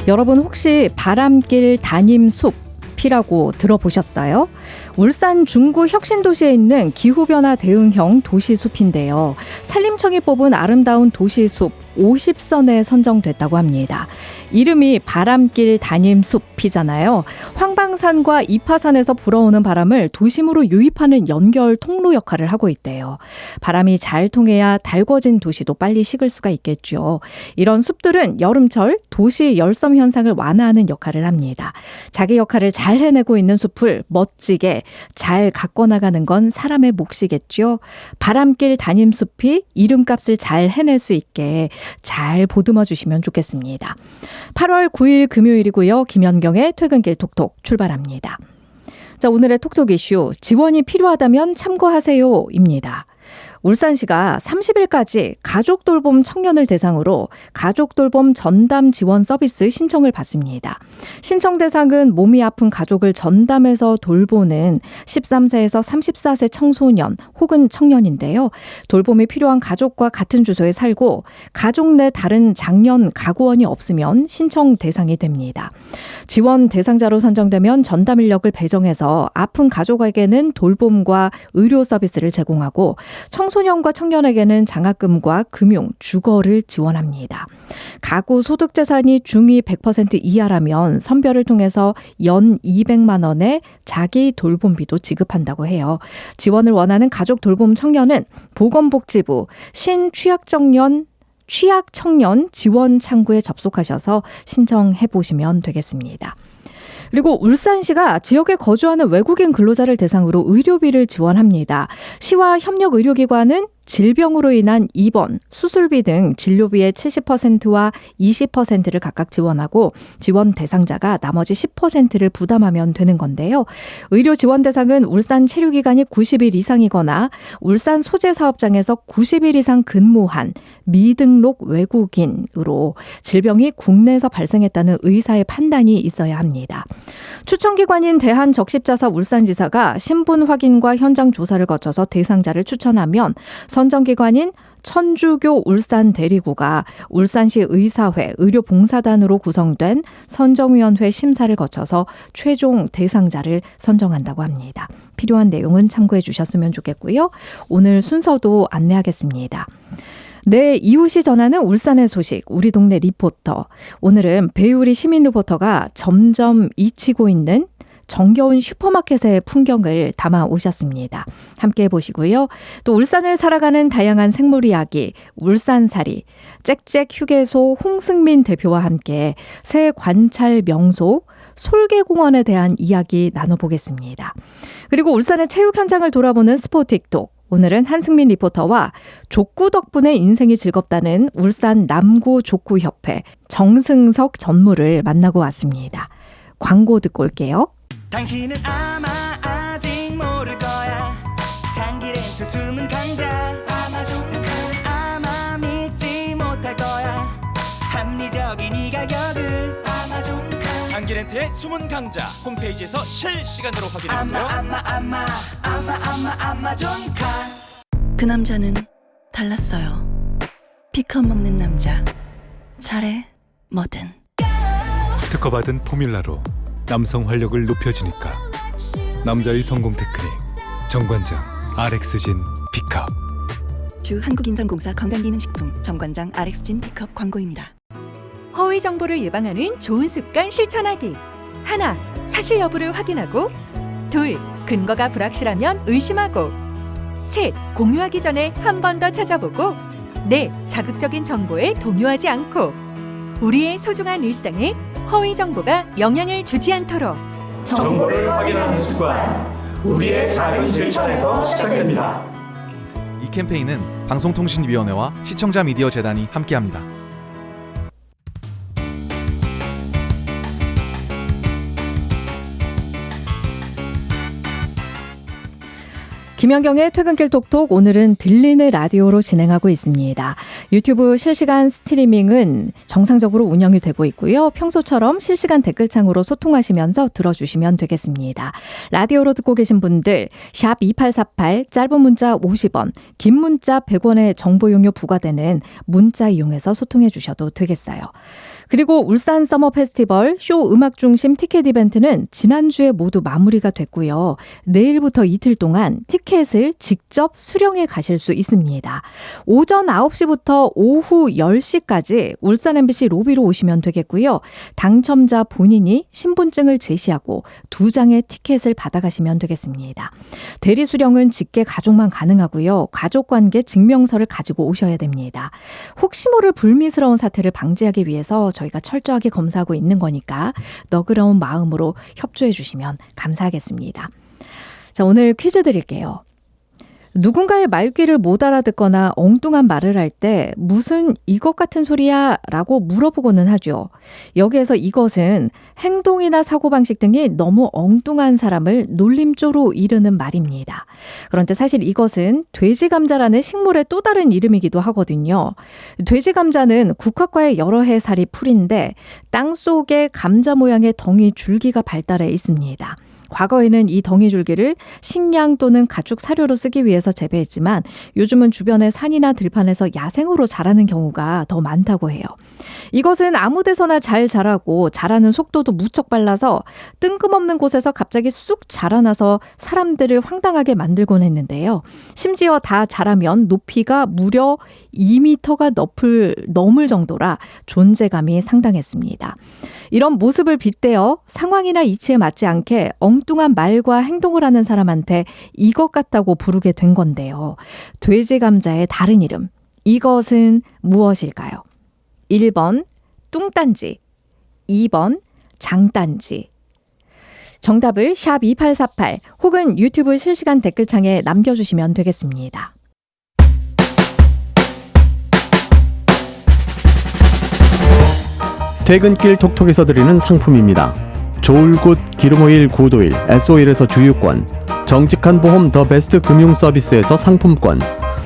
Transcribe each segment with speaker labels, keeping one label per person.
Speaker 1: 여러분 혹시 바람길 담임숲이라고 들어보셨어요? 울산 중구 혁신도시에 있는 기후변화 대응형 도시숲인데요. 산림청이 뽑은 아름다운 도시숲 50선에 선정됐다고 합니다. 이름이 바람길 담임숲이잖아요. 황방산과 이파산에서 불어오는 바람을 도심으로 유입하는 연결 통로 역할을 하고 있대요. 바람이 잘 통해야 달궈진 도시도 빨리 식을 수가 있겠죠. 이런 숲들은 여름철 도시 열섬 현상을 완화하는 역할을 합니다. 자기 역할을 잘 해내고 있는 숲을 멋지게 잘 가꿔 나가는 건 사람의 몫이겠죠. 바람길 담임숲이 이름값을 잘 해낼 수 있게 잘 보듬어 주시면 좋겠습니다. 8월 9일 금요일이고요. 김연경의 퇴근길 톡톡 출발합니다. 자, 오늘의 톡톡 이슈 지원이 필요하다면 참고하세요입니다. 울산시가 30일까지 가족돌봄 청년을 대상으로 가족돌봄 전담 지원 서비스 신청을 받습니다. 신청 대상은 몸이 아픈 가족을 전담해서 돌보는 13세에서 34세 청소년 혹은 청년인데요. 돌봄이 필요한 가족과 같은 주소에 살고 가족 내 다른 장년 가구원이 없으면 신청 대상이 됩니다. 지원 대상자로 선정되면 전담 인력을 배정해서 아픈 가족에게는 돌봄과 의료 서비스를 제공하고 청소년과 청년에게는 장학금과 금융, 주거를 지원합니다. 가구 소득 재산이 중위 100% 이하라면 선별을 통해서 연 200만 원의 자기 돌봄비도 지급한다고 해요. 지원을 원하는 가족 돌봄 청년은 보건복지부 신취약청년 지원 창구에 접속하셔서 신청해 보시면 되겠습니다. 그리고 울산시가 지역에 거주하는 외국인 근로자를 대상으로 의료비를 지원합니다. 시와 협력 의료기관은 질병으로 인한 입원, 수술비 등 진료비의 70%와 20%를 각각 지원하고 지원 대상자가 나머지 10%를 부담하면 되는 건데요. 의료 지원 대상은 울산 체류기간이 90일 이상이거나 울산 소재 사업장에서 90일 이상 근무한 미등록 외국인으로 질병이 국내에서 발생했다는 의사의 판단이 있어야 합니다. 추천기관인 대한적십자사 울산지사가 신분 확인과 현장 조사를 거쳐서 대상자를 추천하면 선정기관인 천주교 울산 대리구가 울산시 의사회 의료봉사단으로 구성된 선정위원회 심사를 거쳐서 최종 대상자를 선정한다고 합니다. 필요한 내용은 참고해 주셨으면 좋겠고요. 오늘 순서도 안내하겠습니다. 내 이웃이 전하는 울산의 소식, 우리 동네 리포터. 오늘은 배우리 시민 리포터가 점점 잊히고 있는 정겨운 슈퍼마켓의 풍경을 담아 오셨습니다. 함께 보시고요. 또 울산을 살아가는 다양한 생물 이야기, 울산살이, 짹짹 휴게소 홍승민 대표와 함께 새 관찰 명소, 솔개공원에 대한 이야기 나눠보겠습니다. 그리고 울산의 체육 현장을 돌아보는 스포틱톡. 오늘은 한승민 리포터와 족구 덕분에 인생이 즐겁다는 울산 남구 족구협회 정승석 전무를 만나고 왔습니다. 광고 듣고 올게요.
Speaker 2: 당신은 아마 아직 모를 거야. 장기 렌트 숨은 강자 아마존카. 아마 믿지 못할 거야. 합리적인 이 가격을 아마존카.
Speaker 3: 장기 렌트의 숨은 강자 홈페이지에서 실시간으로 확인해보세요.
Speaker 2: 아마존카.
Speaker 4: 그 남자는 달랐어요. 피컷 먹는 남자. 잘해 뭐든.
Speaker 5: 특허받은 포뮬라로 남성 활력을 높여주니까 남자의 성공 테크닉 정관장 RX진 B컵.
Speaker 4: 주 한국인삼공사 건강기능식품 정관장 RX진 B컵 광고입니다.
Speaker 6: 허위 정보를 예방하는 좋은 습관 실천하기. 하나, 사실 여부를 확인하고. 둘, 근거가 불확실하면 의심하고. 셋, 공유하기 전에 한 번 더 찾아보고. 넷, 자극적인 정보에 동요하지 않고. 우리의 소중한 일상에 허위 정보가 영향을 주지 않도록
Speaker 7: 정보를 확인하는 습관, 우리의 작은 실천에서 시작됩니다.
Speaker 8: 이 캠페인은 방송통신위원회와 시청자 미디어 재단이 함께합니다.
Speaker 1: 김연경의 퇴근길 톡톡, 오늘은 들리는 라디오로 진행하고 있습니다. 유튜브 실시간 스트리밍은 정상적으로 운영이 되고 있고요. 평소처럼 실시간 댓글창으로 소통하시면서 들어주시면 되겠습니다. 라디오로 듣고 계신 분들 샵 2848, 짧은 문자 50원, 긴 문자 100원의 정보 용료 부과되는 문자 이용해서 소통해 주셔도 되겠어요. 그리고 울산 서머 페스티벌 쇼 음악 중심 티켓 이벤트는 지난주에 모두 마무리가 됐고요. 내일부터 이틀 동안 티켓을 직접 수령해 가실 수 있습니다. 오전 9시부터 오후 10시까지 울산 MBC 로비로 오시면 되겠고요. 당첨자 본인이 신분증을 제시하고 2장의 티켓을 받아가시면 되겠습니다. 대리 수령은 직계 가족만 가능하고요. 가족관계 증명서를 가지고 오셔야 됩니다. 혹시 모를 불미스러운 사태를 방지하기 위해서 저희가 철저하게 검사하고 있는 거니까 너그러운 마음으로 협조해 주시면 감사하겠습니다. 자, 오늘 퀴즈 드릴게요. 누군가의 말귀를 못 알아듣거나 엉뚱한 말을 할 때 무슨 이것 같은 소리야? 라고 물어보고는 하죠. 여기에서 이것은 행동이나 사고방식 등이 너무 엉뚱한 사람을 놀림조로 이르는 말입니다. 그런데 사실 이것은 돼지감자라는 식물의 또 다른 이름이기도 하거든요. 돼지감자는 국화과의 여러 해 살이 풀인데 땅속에 감자 모양의 덩이 줄기가 발달해 있습니다. 과거에는 이 덩이줄기를 식량 또는 가축 사료로 쓰기 위해서 재배했지만 요즘은 주변의 산이나 들판에서 야생으로 자라는 경우가 더 많다고 해요. 이것은 아무 데서나 잘 자라고 자라는 속도도 무척 빨라서 뜬금없는 곳에서 갑자기 쑥 자라나서 사람들을 황당하게 만들곤 했는데요. 심지어 다 자라면 높이가 무려 2m가 넘을 정도라 존재감이 상당했습니다. 이런 모습을 빗대어 상황이나 이치에 맞지 않게 엉뚱한 말과 행동을 하는 사람한테 이것 같다고 부르게 된 건데요. 돼지 감자의 다른 이름, 이것은 무엇일까요? 1번 뚱딴지, 2번 장딴지. 정답을 샵 2848 혹은 유튜브 실시간 댓글창에 남겨주시면 되겠습니다.
Speaker 9: 퇴근길 톡톡에서 드리는 상품입니다. 좋을굿 기름오일 구도일 S오일에서 주유권, 정직한 보험 더 베스트 금융 서비스에서 상품권,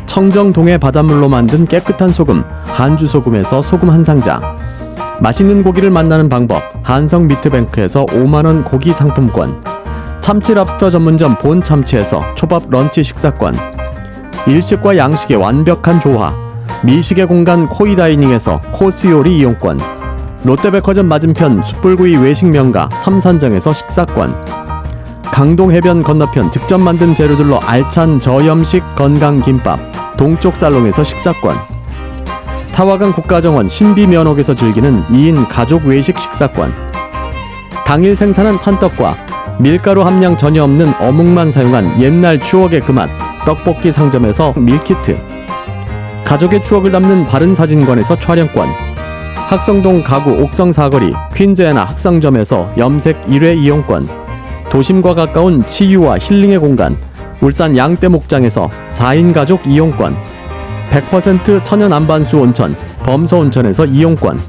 Speaker 9: 청정동해 바닷물로 만든 깨끗한 소금 한주소금에서 소금 한 상자, 맛있는 고기를 만나는 방법 한성 미트뱅크에서 5만원 고기 상품권, 참치 랍스터 전문점 본 참치에서 초밥 런치 식사권, 일식과 양식의 완벽한 조화 미식의 공간 코이다이닝에서 코스 요리 이용권, 롯데백화점 맞은편 숯불구이 외식 명가 삼산정에서 식사권, 강동해변 건너편 직접 만든 재료들로 알찬 저염식 건강김밥 동쪽 살롱에서 식사권, 타화강 국가정원 신비면옥에서 즐기는 2인 가족 외식 식사권, 당일 생산한 판떡과 밀가루 함량 전혀 없는 어묵만 사용한 옛날 추억의 그 맛 떡볶이 상점에서 밀키트, 가족의 추억을 담는 바른사진관에서 촬영권, 학성동 가구 옥성 사거리 퀸즈애나 학상점에서 염색 1회 이용권, 도심과 가까운 치유와 힐링의 공간 울산 양떼목장에서 4인 가족 이용권, 100% 천연 안반수 온천 범서온천에서 이용권,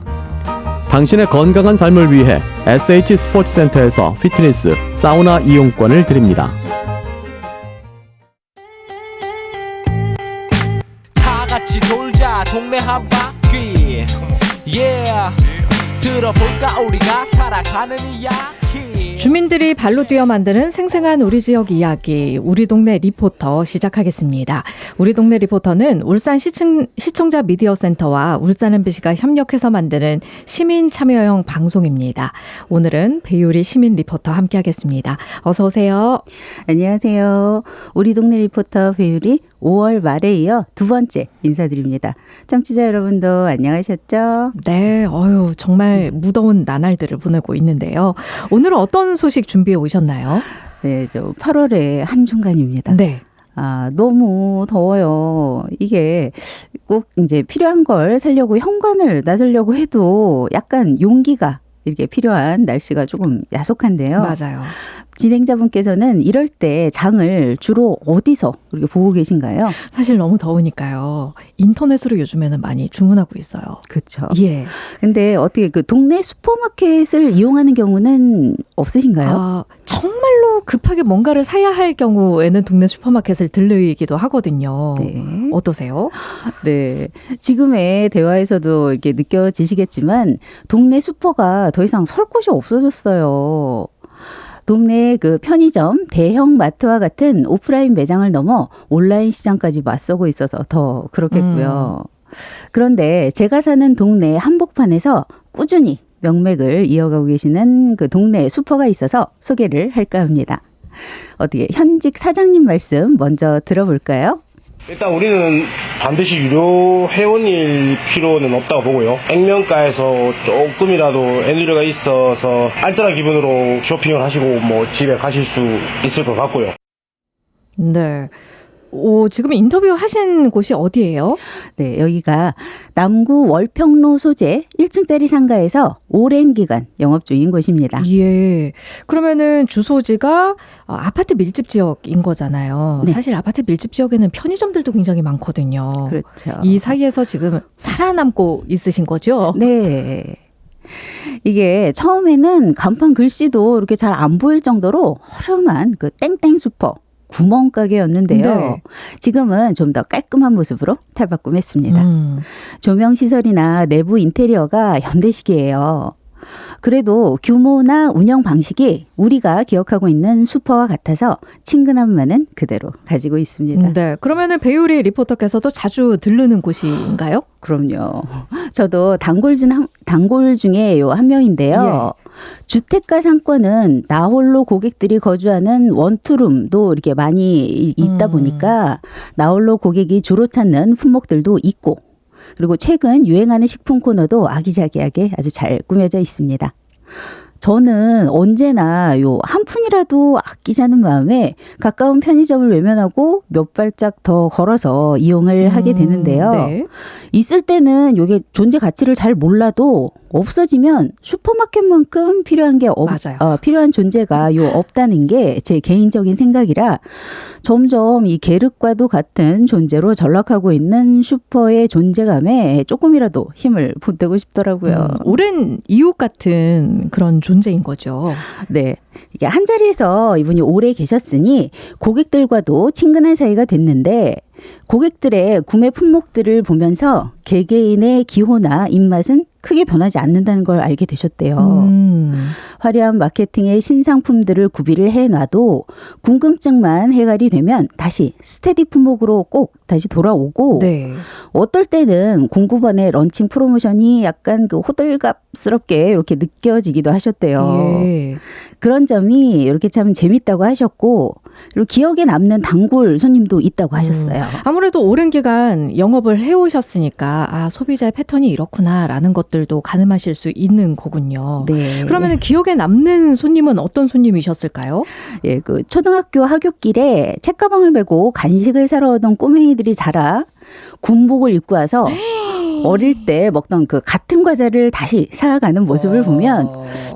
Speaker 9: 당신의 건강한 삶을 위해 SH 스포츠센터에서 피트니스 사우나 이용권을 드립니다.
Speaker 3: 다 같이 돌자 동네 한 바퀴 yeah. 들어볼까 우리가 살아가는 이야기.
Speaker 1: 주민들이 발로 뛰어 만드는 생생한 우리 지역 이야기, 우리 동네 리포터 시작하겠습니다. 우리 동네 리포터는 울산 시청자 미디어 센터와 울산 MBC가 협력해서 만드는 시민 참여형 방송입니다. 오늘은 배유리 시민 리포터 함께하겠습니다. 어서 오세요.
Speaker 10: 안녕하세요. 우리 동네 리포터 배유리 5월 말에 이어 두 번째 인사드립니다. 청취자 여러분도 안녕하셨죠?
Speaker 1: 네, 정말 무더운 나날들을 보내고 있는데요. 오늘은 어떤 소식 준비해 오셨나요?
Speaker 10: 네, 8월의 한중간입니다.
Speaker 1: 네.
Speaker 10: 너무 더워요. 이게 꼭 이제 필요한 걸 사려고 현관을 나서려고 해도 약간 용기가 이렇게 필요한 날씨가 조금 야속한데요.
Speaker 1: 맞아요.
Speaker 10: 진행자분께서는 이럴 때 장을 주로 어디서 이렇게 보고 계신가요?
Speaker 1: 사실 너무 더우니까요. 인터넷으로 요즘에는 많이 주문하고 있어요.
Speaker 10: 그렇죠.
Speaker 1: 예.
Speaker 10: 근데 어떻게 그 동네 슈퍼마켓을 이용하는 경우는 없으신가요?
Speaker 1: 정말로 급하게 뭔가를 사야 할 경우에는 동네 슈퍼마켓을 들르기도 하거든요.
Speaker 10: 네.
Speaker 1: 어떠세요?
Speaker 10: 네. 지금의 대화에서도 이렇게 느껴지시겠지만 동네 슈퍼가 더 이상 설 곳이 없어졌어요. 동네 그 편의점, 대형 마트와 같은 오프라인 매장을 넘어 온라인 시장까지 맞서고 있어서 더 그렇겠고요. 그런데 제가 사는 동네 한복판에서 꾸준히 명맥을 이어가고 계시는 그 동네 슈퍼가 있어서 소개를 할까 합니다. 어떻게 현직 사장님 말씀 먼저 들어볼까요?
Speaker 7: 일단 우리는 반드시 유료 회원일 필요는 없다고 보고요. 액면가에서 조금이라도 에너지가 있어서 알뜰한 기분으로 쇼핑을 하시고 뭐 집에 가실 수 있을 것 같고요.
Speaker 1: 네. 지금 인터뷰 하신 곳이 어디예요?
Speaker 10: 네, 여기가 남구 월평로 소재 1층짜리 상가에서 오랜 기간 영업 중인 곳입니다.
Speaker 1: 예. 그러면은 주소지가 아파트 밀집 지역인 거잖아요.
Speaker 10: 네.
Speaker 1: 사실 아파트 밀집 지역에는 편의점들도 굉장히 많거든요.
Speaker 10: 그렇죠.
Speaker 1: 이 사이에서 지금 살아남고 있으신 거죠?
Speaker 10: 네. 이게 처음에는 간판 글씨도 이렇게 잘 안 보일 정도로 허름한 그 땡땡 슈퍼 구멍가게였는데요.
Speaker 1: 네.
Speaker 10: 지금은 좀 더 깔끔한 모습으로 탈바꿈했습니다. 조명 시설이나 내부 인테리어가 현대식이에요. 그래도 규모나 운영 방식이 우리가 기억하고 있는 슈퍼와 같아서 친근함만은 그대로 가지고 있습니다.
Speaker 1: 네. 그러면은 배유리 리포터께서도 자주 들르는 곳인가요?
Speaker 10: 그럼요. 저도 단골 중에 한 명인데요. 주택가 상권은 나홀로 고객들이 거주하는 원투룸도 이렇게 많이 있다 보니까 나홀로 고객이 주로 찾는 품목들도 있고, 그리고 최근 유행하는 식품 코너도 아기자기하게 아주 잘 꾸며져 있습니다. 저는 언제나 한 푼이라도 아끼자는 마음에 가까운 편의점을 외면하고 몇 발짝 더 걸어서 이용을 하게 되는데요.
Speaker 1: 네.
Speaker 10: 있을 때는 이게 존재 가치를 잘 몰라도 없어지면 슈퍼마켓만큼 필요한 게
Speaker 1: 맞아요.
Speaker 10: 필요한 존재가 없다는 게 제 개인적인 생각이라 점점 이 계륵과도 같은 존재로 전락하고 있는 슈퍼의 존재감에 조금이라도 힘을 보태고 싶더라고요.
Speaker 1: 오랜 이웃 같은 그런 존재인 거죠.
Speaker 10: 네. 이게 한 자리에서 이분이 오래 계셨으니 고객들과도 친근한 사이가 됐는데, 고객들의 구매 품목들을 보면서 개개인의 기호나 입맛은 크게 변하지 않는다는 걸 알게 되셨대요. 화려한 마케팅의 신상품들을 구비를 해놔도 궁금증만 해결이 되면 다시 스테디 품목으로 꼭 다시 돌아오고,
Speaker 1: 네.
Speaker 10: 어떨 때는 공구번의 런칭 프로모션이 약간 그 호들갑스럽게 이렇게 느껴지기도 하셨대요.
Speaker 1: 예.
Speaker 10: 그런 점이 이렇게 참 재밌다고 하셨고, 그리고 기억에 남는 단골 손님도 있다고 하셨어요.
Speaker 1: 아무래도 오랜 기간 영업을 해오셨으니까 소비자의 패턴이 이렇구나라는 것들도 가늠하실 수 있는 거군요.
Speaker 10: 네.
Speaker 1: 그러면 기억에 남는 손님은 어떤 손님이셨을까요?
Speaker 10: 예, 그 초등학교 하굣길에 책가방을 메고 간식을 사러 오던 꼬맹이들이 자라 군복을 입고 와서 어릴 때 먹던 그 같은 과자를 다시 사가는 모습을 보면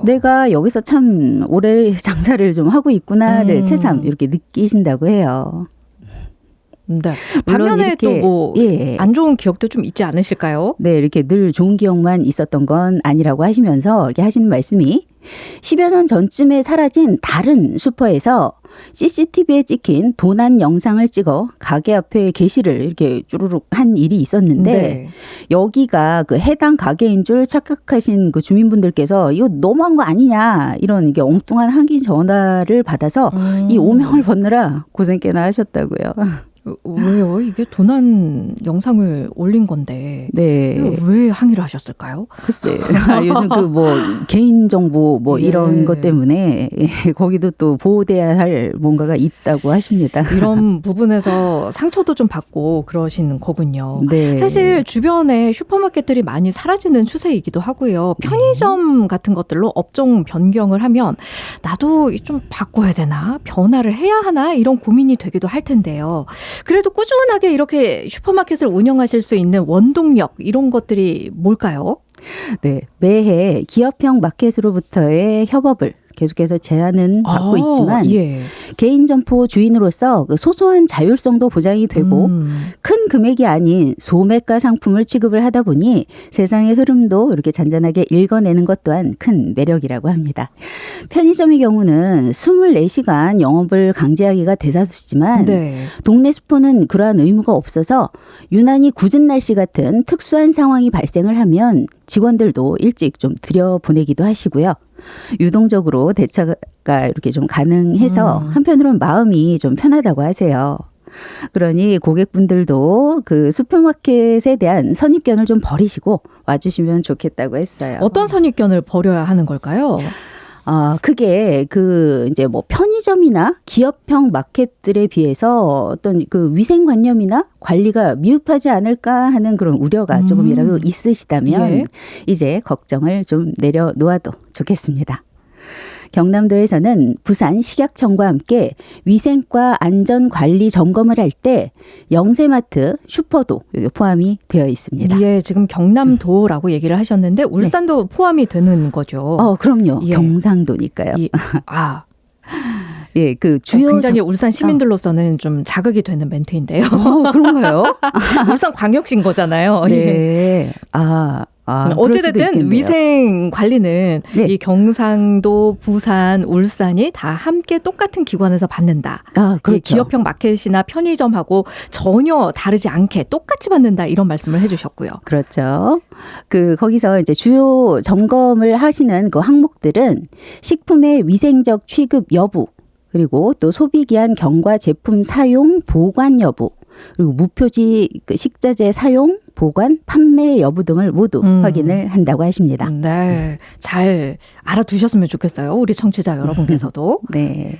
Speaker 10: 내가 여기서 참 오래 장사를 좀 하고 있구나를 새삼 이렇게 느끼신다고 해요.
Speaker 1: 네.
Speaker 10: 물론
Speaker 1: 반면에
Speaker 10: 이렇게,
Speaker 1: 또 안 좋은 기억도 좀 있지 않으실까요?
Speaker 10: 네, 이렇게 늘 좋은 기억만 있었던 건 아니라고 하시면서 이렇게 하시는 말씀이 10여 년 전쯤에 사라진 다른 슈퍼에서 CCTV에 찍힌 도난 영상을 찍어 가게 앞에 게시를 이렇게 쭈루룩 한 일이 있었는데,
Speaker 1: 네.
Speaker 10: 여기가 그 해당 가게인 줄 착각하신 그 주민분들께서 이거 너무한 거 아니냐 이런 이게 엉뚱한 항의 전화를 받아서 이 오명을 벗느라 고생 꽤나 하셨다고요.
Speaker 1: 왜요? 이게 도난 영상을 올린 건데
Speaker 10: 네.
Speaker 1: 왜 항의를 하셨을까요?
Speaker 10: 글쎄, 요즘 그 뭐 개인 정보 뭐 이런 것 때문에 거기도 또 보호돼야 할 뭔가가 있다고 하십니다.
Speaker 1: 이런 부분에서 상처도 좀 받고 그러시는 거군요.
Speaker 10: 네.
Speaker 1: 사실 주변에 슈퍼마켓들이 많이 사라지는 추세이기도 하고요. 편의점 같은 것들로 업종 변경을 하면 나도 좀 바꿔야 되나? 변화를 해야 하나? 이런 고민이 되기도 할 텐데요. 그래도 꾸준하게 이렇게 슈퍼마켓을 운영하실 수 있는 원동력 이런 것들이 뭘까요?
Speaker 10: 네, 매해 기업형 마켓으로부터의 협업을 계속해서 제안은 받고 있지만 개인 점포 주인으로서 그 소소한 자율성도 보장이 되고 큰 금액이 아닌 소매가 상품을 취급을 하다 보니 세상의 흐름도 이렇게 잔잔하게 읽어내는 것 또한 큰 매력이라고 합니다. 편의점의 경우는 24시간 영업을 강제하기가 대다수지만 동네 슈퍼는 그러한 의무가 없어서 유난히 굳은 날씨 같은 특수한 상황이 발생을 하면 직원들도 일찍 좀 들여보내기도 하시고요. 유동적으로 대처가 이렇게 좀 가능해서 한편으로는 마음이 좀 편하다고 하세요. 그러니 고객분들도 그 슈퍼마켓에 대한 선입견을 좀 버리시고 와주시면 좋겠다고 했어요.
Speaker 1: 어떤 선입견을 버려야 하는 걸까요?
Speaker 10: 그게 이제 뭐 편의점이나 기업형 마켓들에 비해서 어떤 그 위생관념이나 관리가 미흡하지 않을까 하는 그런 우려가 조금이라도 있으시다면
Speaker 1: 예.
Speaker 10: 이제 걱정을 좀 내려놓아도 좋겠습니다. 경남도에서는 부산 식약청과 함께 위생과 안전관리 점검을 할 때 영세마트, 슈퍼도 여기 포함이 되어 있습니다.
Speaker 1: 예, 지금 경남도라고 얘기를 하셨는데 울산도 포함이 되는 거죠.
Speaker 10: 그럼요.
Speaker 1: 예.
Speaker 10: 경상도니까요. 예, 그 주요
Speaker 1: 굉장히 울산 시민들로서는 좀 자극이 되는 멘트인데요.
Speaker 10: 그런가요?
Speaker 1: 울산 광역시인 거잖아요. 예.
Speaker 10: 네.
Speaker 1: 어찌됐든 위생 관리는
Speaker 10: 네.
Speaker 1: 이 경상도, 부산, 울산이 다 함께 똑같은 기관에서 받는다.
Speaker 10: 그렇죠.
Speaker 1: 이 기업형 마켓이나 편의점하고 전혀 다르지 않게 똑같이 받는다 이런 말씀을 해주셨고요.
Speaker 10: 그렇죠. 거기서 이제 주요 점검을 하시는 그 항목들은 식품의 위생적 취급 여부, 그리고 또 소비기한 경과 제품 사용, 보관 여부, 그리고 무표지 식자재 사용, 보관, 판매 여부 등을 모두 확인을 한다고 하십니다.
Speaker 1: 네, 잘 알아두셨으면 좋겠어요. 우리 청취자 여러분께서도.
Speaker 10: 네.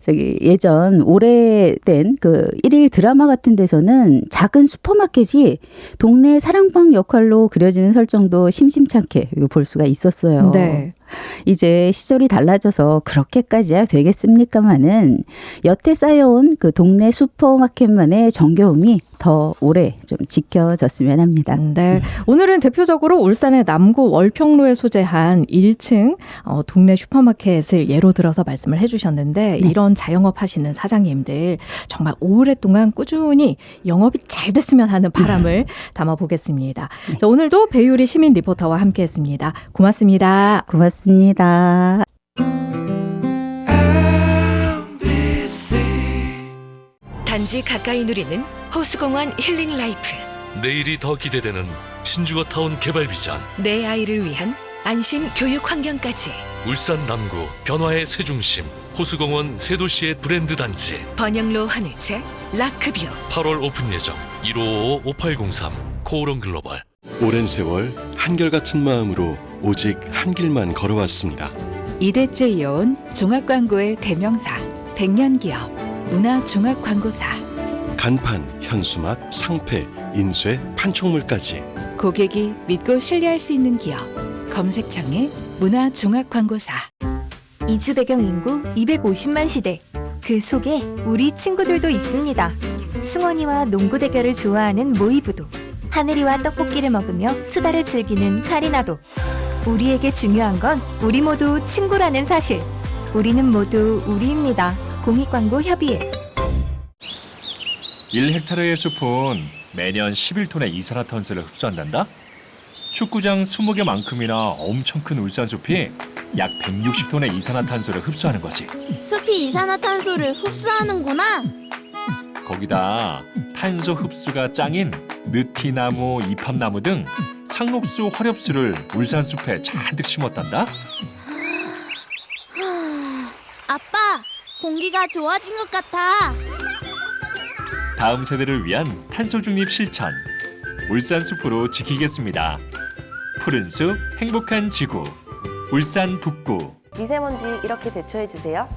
Speaker 10: 예전 오래된 그 일일 드라마 같은 데서는 작은 슈퍼마켓이 동네 사랑방 역할로 그려지는 설정도 심심찮게 볼 수가 있었어요.
Speaker 1: 네.
Speaker 10: 이제 시절이 달라져서 그렇게까지야 되겠습니까마는 여태 쌓여온 그 동네 슈퍼마켓만의 정겨움이 더 오래 좀 지켜졌으면 합니다.
Speaker 1: 네. 오늘은 대표적으로 울산의 남구 월평로에 소재한 1층 동네 슈퍼마켓을 예로 들어서 말씀을 해주셨는데
Speaker 10: 네.
Speaker 1: 이런 자영업 하시는 사장님들 정말 오랫동안 꾸준히 영업이 잘 됐으면 하는 바람을 담아보겠습니다.
Speaker 10: 네.
Speaker 1: 자, 오늘도 배유리 시민 리포터와 함께했습니다. 고맙습니다.
Speaker 10: 고맙습니다.
Speaker 11: 단지 가까이 누리는 호수공원 힐링 라이프.
Speaker 12: 내일이 더 기대되는 신주거타운 개발 비전.
Speaker 11: 내 아이를 위한 안심 교육 환경까지.
Speaker 12: 울산 남구 변화의 새중심 호수공원 새도시의 브랜드 단지.
Speaker 11: 번영로 하늘채 라크뷰.
Speaker 12: 8월 오픈 예정. 1555-5803 코오롱 글로벌.
Speaker 13: 오랜 세월 한결같은 마음으로 오직 한 길만 걸어왔습니다.
Speaker 6: 이대째 이어온 종합광고의 대명사 백년기업 문화종합광고사.
Speaker 13: 간판, 현수막, 상패, 인쇄, 판촉물까지
Speaker 6: 고객이 믿고 신뢰할 수 있는 기업 검색창에 문화종합광고사.
Speaker 14: 이주 배경 인구 250만 시대. 그 속에 우리 친구들도 있습니다. 승원이와 농구 대결을 좋아하는 모이부도, 하늘이와 떡볶이를 먹으며 수다를 즐기는 카리나도. 우리에게 중요한 건 우리 모두 친구라는 사실. 우리는 모두 우리입니다. 공익광고협의회.
Speaker 15: 1헥타르의 숲은 매년 11톤의 이산화탄소를 흡수한단다? 축구장 20개만큼이나 엄청 큰 울산숲이 약 160톤의 이산화탄소를 흡수하는 거지.
Speaker 14: 숲이 이산화탄소를 흡수하는구나.
Speaker 15: 거기다 탄소 흡수가 짱인 느티나무, 이팝나무 등 상록수, 화렵수를 울산숲에 잔뜩 심었단다?
Speaker 14: 아빠, 공기가 좋아진 것 같아.
Speaker 15: 다음 세대를 위한 탄소 중립 실천. 울산숲으로 지키겠습니다. 푸른 숲, 행복한 지구. 울산 북구.
Speaker 16: 미세먼지 이렇게 대처해주세요.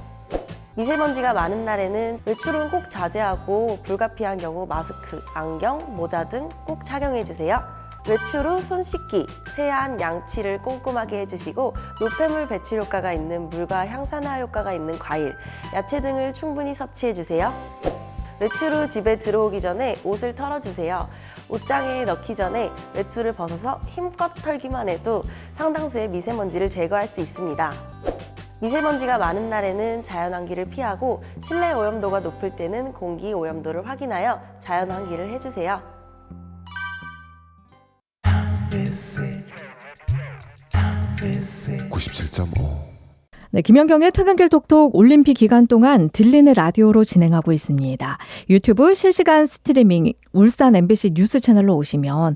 Speaker 16: 미세먼지가 많은 날에는 외출은 꼭 자제하고 불가피한 경우 마스크, 안경, 모자 등 꼭 착용해주세요. 외출 후 손 씻기, 세안, 양치를 꼼꼼하게 해주시고 노폐물 배출 효과가 있는 물과 향산화 효과가 있는 과일, 야채 등을 충분히 섭취해주세요. 외출 후 집에 들어오기 전에 옷을 털어주세요. 옷장에 넣기 전에 외투를 벗어서 힘껏 털기만 해도 상당수의 미세먼지를 제거할 수 있습니다. 미세먼지가 많은 날에는 자연환기를 피하고 실내 오염도가 높을 때는 공기 오염도를 확인하여 자연환기를 해주세요.
Speaker 1: 네, 김연경의 퇴근길 톡톡 올림픽 기간 동안 들리는 라디오로 진행하고 있습니다. 유튜브 실시간 스트리밍 울산 MBC 뉴스 채널로 오시면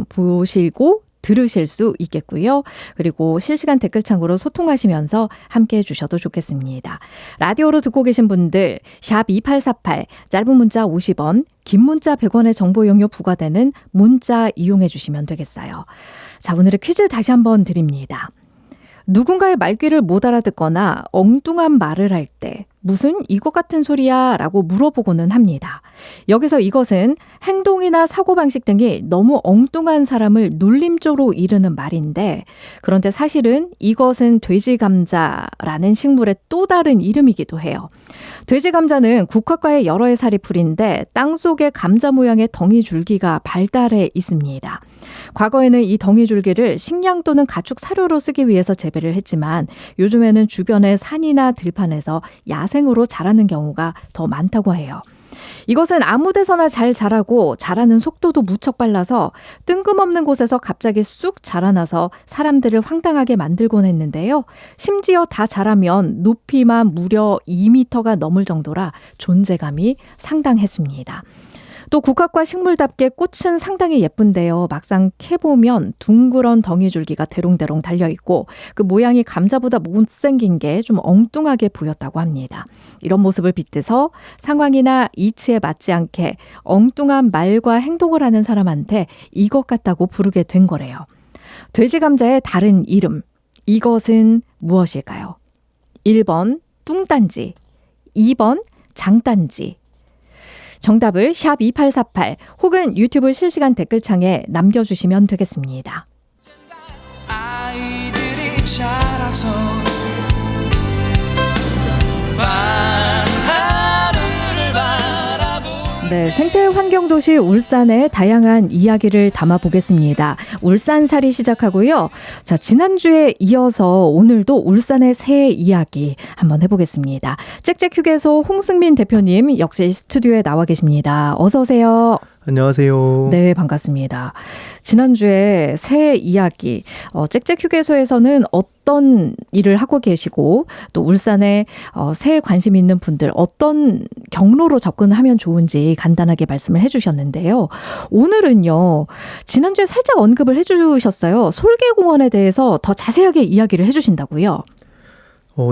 Speaker 1: 보시고 들으실 수 있겠고요. 그리고 실시간 댓글창으로 소통하시면서 함께해 주셔도 좋겠습니다. 라디오로 듣고 계신 분들 샵 2848 짧은 문자 50원 긴 문자 100원의 정보 용료 부과되는 문자 이용해 주시면 되겠어요. 자, 오늘의 퀴즈 다시 한번 드립니다. 누군가의 말귀를 못 알아듣거나 엉뚱한 말을 할 때 무슨 이것 같은 소리야 라고 물어보고는 합니다. 여기서 이것은 행동이나 사고방식 등이 너무 엉뚱한 사람을 놀림조로 이르는 말인데 그런데 사실은 이것은 돼지감자라는 식물의 또 다른 이름이기도 해요. 돼지감자는 국화과의 여러 해 살이 풀인데 땅속에 감자 모양의 덩이줄기가 발달해 있습니다. 과거에는 이 덩이줄기를 식량 또는 가축 사료로 쓰기 위해서 재배를 했지만 요즘에는 주변의 산이나 들판에서 야생으로 자라는 경우가 더 많다고 해요. 이것은 아무 데서나 잘 자라고 자라는 속도도 무척 빨라서 뜬금없는 곳에서 갑자기 쑥 자라나서 사람들을 황당하게 만들곤 했는데요. 심지어 다 자라면 높이만 무려 2m가 넘을 정도라 존재감이 상당했습니다. 또 국화과 식물답게 꽃은 상당히 예쁜데요. 막상 캐보면 둥그런 덩이줄기가 대롱대롱 달려있고 그 모양이 감자보다 못생긴 게 좀 엉뚱하게 보였다고 합니다. 이런 모습을 빗대서 상황이나 이치에 맞지 않게 엉뚱한 말과 행동을 하는 사람한테 이것 같다고 부르게 된 거래요. 돼지감자의 다른 이름, 이것은 무엇일까요? 1번 뚱딴지, 2번 장딴지. 정답을 샵 2848 혹은 유튜브 실시간 댓글창에 남겨주시면 되겠습니다.
Speaker 2: 아이들이 자라서 밤하늘을 바라보
Speaker 1: 네, 생태 환경 도시 울산의 다양한 이야기를 담아보겠습니다. 울산살이 시작하고요. 자, 지난주에 이어서 오늘도 울산의 새 이야기 한번 해보겠습니다. 짹짹휴게소 홍승민 대표님 역시 스튜디오에 나와 계십니다. 어서 오세요.
Speaker 17: 안녕하세요.
Speaker 1: 네, 반갑습니다. 지난주에 새 이야기, 짹짹휴게소에서는 어떤 일을 하고 계시고 또 울산에 새에 관심 있는 분들 어떤 경로로 접근하면 좋은지 간단하게 말씀을 해주셨는데요. 오늘은요, 지난주에 살짝 언급을 해주셨어요. 솔개공원에 대해서 더 자세하게 이야기를 해주신다고요?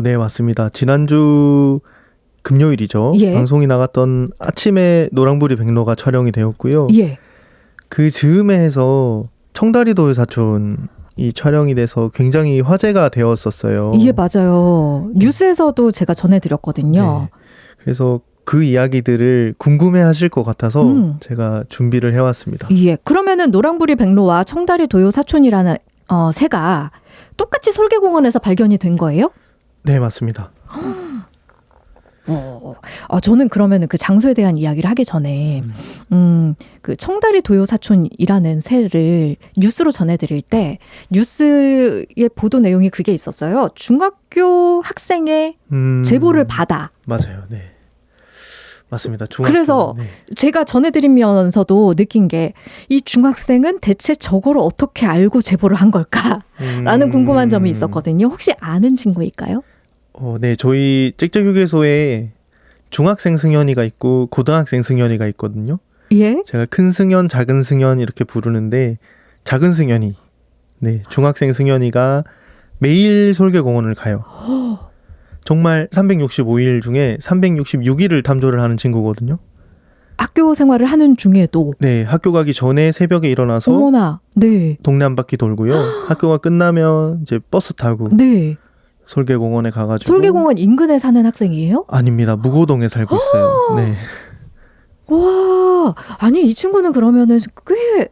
Speaker 17: 네, 맞습니다. 지난주 금요일이죠.
Speaker 1: 예.
Speaker 17: 방송이 나갔던 아침에 노랑부리 백로가 촬영이 되었고요.
Speaker 1: 예.
Speaker 17: 그 즈음에 해서 청다리도의 사촌이 촬영이 돼서 굉장히 화제가 되었었어요.
Speaker 1: 예, 맞아요. 뉴스에서도 제가 전해드렸거든요.
Speaker 17: 네. 그래서 그 이야기들을 궁금해하실 것 같아서 제가 준비를 해왔습니다.
Speaker 1: 예, 그러면은 노랑부리 백로와 청다리 도요 사촌이라는 새가 똑같이 솔개공원에서 발견이 된 거예요?
Speaker 17: 네, 맞습니다.
Speaker 1: 저는 그러면은 그 장소에 대한 이야기를 하기 전에 그 청다리 도요 사촌이라는 새를 뉴스로 전해드릴 때 뉴스의 보도 내용이 그게 있었어요. 중학교 학생의 제보를 받아.
Speaker 17: 맞아요. 네. 맞습니다. 중학교,
Speaker 1: 그래서
Speaker 17: 네.
Speaker 1: 제가 전해드리면서도 느낀 게 이 중학생은 대체 저거를 어떻게 알고 제보를 한 걸까라는 궁금한 점이 있었거든요. 혹시 아는 친구일까요?
Speaker 17: 네, 저희 짹짹휴게소에 중학생 승연이가 있고 고등학생 승연이가 있거든요.
Speaker 1: 예?
Speaker 17: 제가 큰 승연, 작은 승연 이렇게 부르는데 작은 승연이, 네, 중학생 승연이가 매일 솔개공원을 가요. 정말 365일 중에 366일을 탐조를 하는 친구거든요.
Speaker 1: 학교 생활을 하는 중에도?
Speaker 17: 네, 학교 가기 전에 새벽에 일어나서
Speaker 1: 어머나, 네.
Speaker 17: 동네 한 바퀴 돌고요. 학교가 끝나면 이제 버스 타고
Speaker 1: 네.
Speaker 17: 솔개공원에 가가지고.
Speaker 1: 솔개공원 인근에 사는 학생이에요?
Speaker 17: 아닙니다. 무고동에 살고 있어요. 네.
Speaker 1: 와, 아니 이 친구는 그러면은 꽤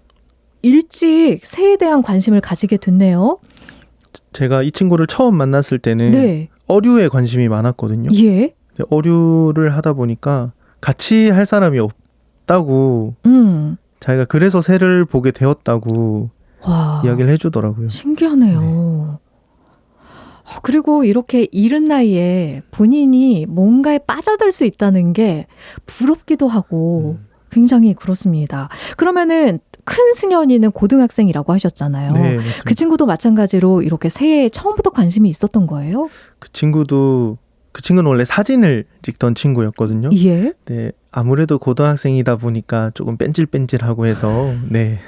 Speaker 1: 일찍 새에 대한 관심을 가지게 됐네요.
Speaker 17: 제가 이 친구를 처음 만났을 때는
Speaker 1: 네.
Speaker 17: 어류에 관심이 많았거든요.
Speaker 1: 예.
Speaker 17: 어류를 하다 보니까 같이 할 사람이 없다고 자기가 그래서 새를 보게 되었다고
Speaker 1: 와,
Speaker 17: 이야기를 해주더라고요.
Speaker 1: 신기하네요. 네. 그리고 이렇게 이른 나이에 본인이 뭔가에 빠져들 수 있다는 게 부럽기도 하고 굉장히 그렇습니다. 그러면은 큰 승연이는 고등학생이라고 하셨잖아요.
Speaker 17: 네,
Speaker 1: 그 친구도 마찬가지로 이렇게 새에 처음부터 관심이 있었던 거예요?
Speaker 17: 그 친구는 원래 사진을 찍던 친구였거든요.
Speaker 1: 예.
Speaker 17: 네, 아무래도 고등학생이다 보니까 조금 뺀질뺀질하고 해서 네.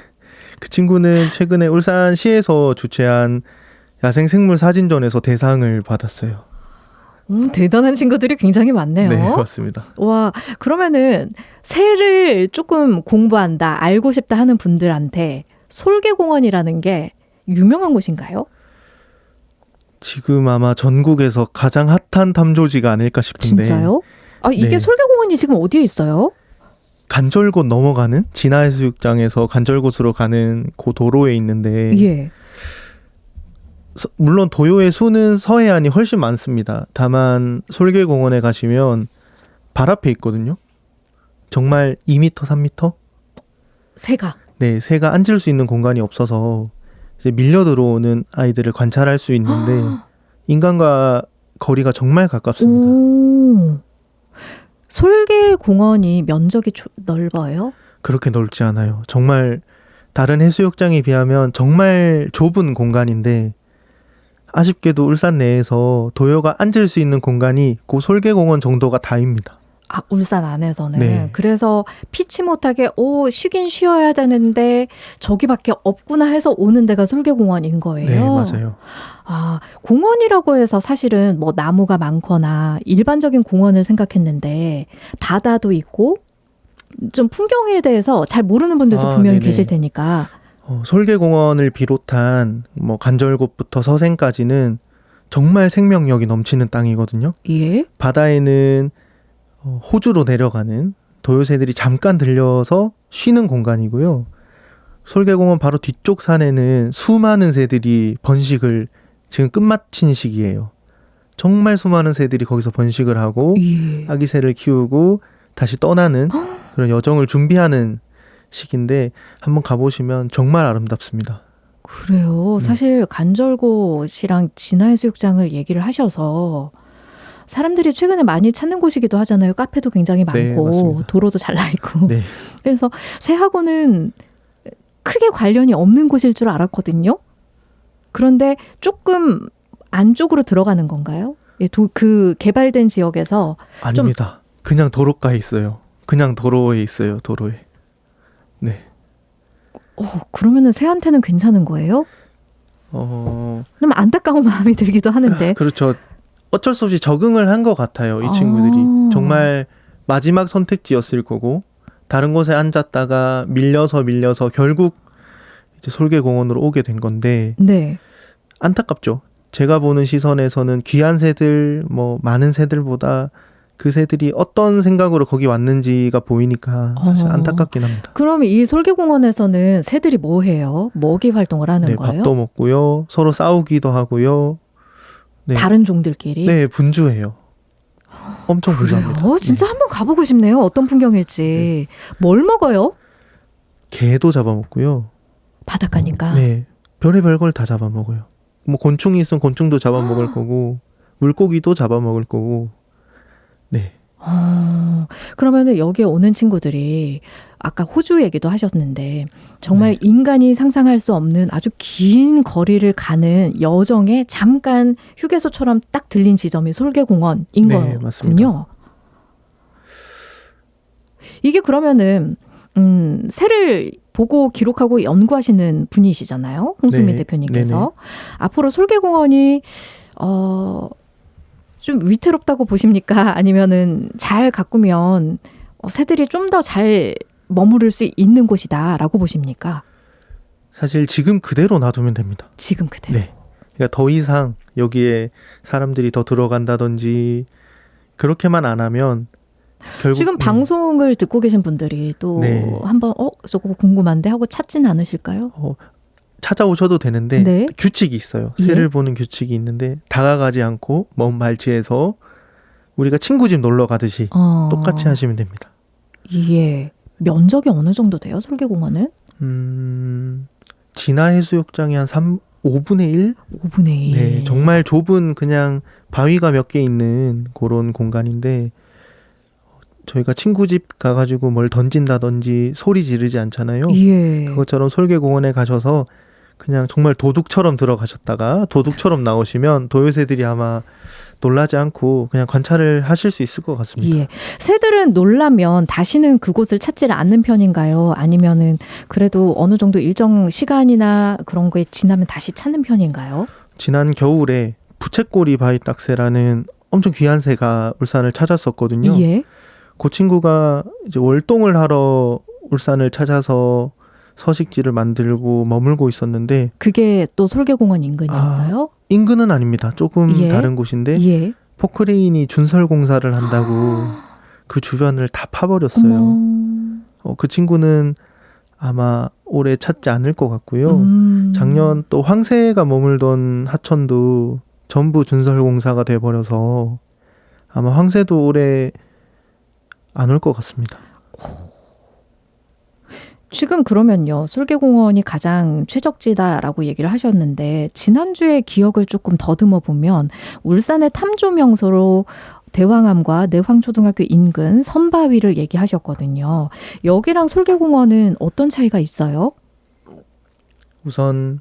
Speaker 17: 그 친구는 최근에 울산시에서 주최한 야생생물 사진전에서 대상을 받았어요.
Speaker 1: 대단한 친구들이 굉장히 많네요.
Speaker 17: 네, 맞습니다.
Speaker 1: 와, 그러면은 새를 조금 공부한다, 알고 싶다 하는 분들한테 솔개공원이라는 게 유명한 곳인가요?
Speaker 17: 지금 아마 전국에서 가장 핫한 탐조지가 아닐까 싶은데.
Speaker 1: 진짜요? 아, 이게
Speaker 17: 네.
Speaker 1: 솔개공원이 지금 어디에 있어요?
Speaker 17: 간절곶 넘어가는 진화해수욕장에서 간절곶으로 가는 그 도로에 있는데
Speaker 1: 예.
Speaker 17: 물론 도요의 수는 서해안이 훨씬 많습니다. 다만 솔개공원에 가시면 발 앞에 있거든요. 정말 2m, 3m?
Speaker 1: 새가?
Speaker 17: 네, 새가 앉을 수 있는 공간이 없어서 이제 밀려 들어오는 아이들을 관찰할 수 있는데 인간과 거리가 정말 가깝습니다.
Speaker 1: 오. 솔개공원이 면적이 넓어요?
Speaker 17: 그렇게 넓지 않아요. 정말 다른 해수욕장에 비하면 정말 좁은 공간인데 아쉽게도 울산 내에서 도요가 앉을 수 있는 공간이 그 솔개공원 정도가 다입니다.
Speaker 1: 아, 울산 안에서는.
Speaker 17: 네.
Speaker 1: 그래서 피치 못하게 쉬긴 쉬어야 되는데 저기밖에 없구나 해서 오는 데가 솔개공원인 거예요.
Speaker 17: 네, 맞아요.
Speaker 1: 아, 공원이라고 해서 사실은 뭐 나무가 많거나 일반적인 공원을 생각했는데 바다도 있고 좀 풍경에 대해서 잘 모르는 분들도 분명히
Speaker 17: 네네.
Speaker 1: 계실 테니까.
Speaker 17: 솔개공원을 비롯한 뭐 간절곶부터 서생까지는 정말 생명력이 넘치는 땅이거든요.
Speaker 1: 예.
Speaker 17: 바다에는 호주로 내려가는 도요새들이 잠깐 들려서 쉬는 공간이고요. 솔개공원 바로 뒤쪽 산에는 수많은 새들이 번식을 지금 끝마친 시기예요. 정말 수많은 새들이 거기서 번식을 하고
Speaker 1: 예.
Speaker 17: 아기 새를 키우고 다시 떠나는 그런 여정을 준비하는 시기인데 한번 가보시면 정말 아름답습니다.
Speaker 1: 그래요. 사실 간절곶이랑 진화해수욕장을 얘기를 하셔서 사람들이 최근에 많이 찾는 곳이기도 하잖아요. 카페도 굉장히
Speaker 17: 네,
Speaker 1: 많고
Speaker 17: 맞습니다.
Speaker 1: 도로도 잘 나 있고.
Speaker 17: 네.
Speaker 1: 그래서 새하고는 크게 관련이 없는 곳일 줄 알았거든요. 그런데 조금 안쪽으로 들어가는 건가요? 예, 그 개발된 지역에서
Speaker 17: 아닙니다. 그냥 도로가에 있어요. 그냥 도로에 있어요. 도로에. 네.
Speaker 1: 그러면은 새한테는 괜찮은 거예요? 그럼 안타까운 마음이 들기도 하는데.
Speaker 17: 그렇죠. 어쩔 수 없이 적응을 한 것 같아요. 이 친구들이. 정말 마지막 선택지였을 거고 다른 곳에 앉았다가 밀려서 결국 이제 솔개공원으로 오게 된 건데
Speaker 1: 네.
Speaker 17: 안타깝죠. 제가 보는 시선에서는 귀한 새들, 뭐 많은 새들보다 그 새들이 어떤 생각으로 거기 왔는지가 보이니까 사실 안타깝긴 합니다.
Speaker 1: 그럼 이 솔개공원에서는 새들이 뭐 해요? 먹이 활동을 하는
Speaker 17: 네,
Speaker 1: 거예요?
Speaker 17: 밥도 먹고요. 서로 싸우기도 하고요. 네.
Speaker 1: 다른 종들끼리?
Speaker 17: 네, 분주해요. 엄청 분주합니다.
Speaker 1: 진짜 한번 가보고 싶네요. 어떤 풍경일지. 뭘 먹어요?
Speaker 17: 개도 잡아먹고요.
Speaker 1: 바닷가니까.
Speaker 17: 네, 별의별 걸 다 잡아먹어요. 뭐 곤충이 있으면 곤충도 잡아먹을 거고 물고기도 잡아먹을 거고. 네.
Speaker 1: 그러면은 여기에 오는 친구들이 아까 호주 얘기도 하셨는데 정말 인간이 상상할 수 없는 아주 긴 거리를 가는 여정에 잠깐 휴게소처럼 딱 들린 지점이 솔개공원인 거군요.
Speaker 17: 맞습니다.
Speaker 1: 이게 그러면은 새를 보고 기록하고 연구하시는 분이시잖아요. 홍수민 대표님께서.
Speaker 17: 네네.
Speaker 1: 앞으로 솔개공원이 좀 위태롭다고 보십니까? 아니면은 잘 가꾸면 새들이 좀 더 잘 머무를 수 있는 곳이다라고 보십니까?
Speaker 17: 사실 지금 그대로 놔두면 됩니다.
Speaker 1: 지금 그대로.
Speaker 17: 네. 그러니까 더 이상 여기에 사람들이 더 들어간다든지 그렇게만 안 하면 결국
Speaker 1: 지금 방송을 듣고 계신 분들이 또
Speaker 17: 네.
Speaker 1: 한번 저거 궁금한데 하고 찾진 않으실까요?
Speaker 17: 찾아오셔도 되는데
Speaker 1: 네.
Speaker 17: 규칙이 있어요.
Speaker 1: 예.
Speaker 17: 새를 보는 규칙이 있는데 다가가지 않고 먼 발치에서 우리가 친구 집 놀러 가듯이 똑같이 하시면 됩니다.
Speaker 1: 예. 면적이 어느 정도 돼요? 솔개공원은?
Speaker 17: 진화해수욕장이 한 5분의 1?
Speaker 1: 5분의 1.
Speaker 17: 네, 정말 좁은 그냥 바위가 몇 개 있는 그런 공간인데 저희가 친구 집 가가지고 뭘 던진다든지 소리 지르지 않잖아요.
Speaker 1: 예.
Speaker 17: 그것처럼 솔개공원에 가셔서 그냥 정말 도둑처럼 들어가셨다가 도둑처럼 나오시면 도요새들이 아마 놀라지 않고 그냥 관찰을 하실 수 있을 것 같습니다.
Speaker 1: 예. 새들은 놀라면 다시는 그곳을 찾지를 않는 편인가요? 아니면은 그래도 어느 정도 일정 시간이나 그런 거에 지나면 다시 찾는 편인가요?
Speaker 17: 지난 겨울에 부채꼬리 바위딱새라는 엄청 귀한 새가 울산을 찾았었거든요.
Speaker 1: 예.
Speaker 17: 그 친구가 이제 월동을 하러 울산을 찾아서 서식지를 만들고 머물고 있었는데
Speaker 1: 그게 또 솔개공원 인근이었어요?
Speaker 17: 인근은 아닙니다. 조금
Speaker 1: 예.
Speaker 17: 다른 곳인데
Speaker 1: 예.
Speaker 17: 포크레인이 준설 공사를 한다고 그 주변을 다 파버렸어요. 그 친구는 아마 올해 찾지 않을 것 같고요. 작년 또 황새가 머물던 하천도 전부 준설 공사가 돼버려서 아마 황새도 올해 안 올 것 같습니다.
Speaker 1: 지금 그러면요. 솔개공원이 가장 최적지다라고 얘기를 하셨는데 지난주에 기억을 조금 더듬어 보면 울산의 탐조 명소로 대왕암과 내황초등학교 인근 선바위를 얘기하셨거든요. 여기랑 솔개공원은 어떤 차이가 있어요?
Speaker 17: 우선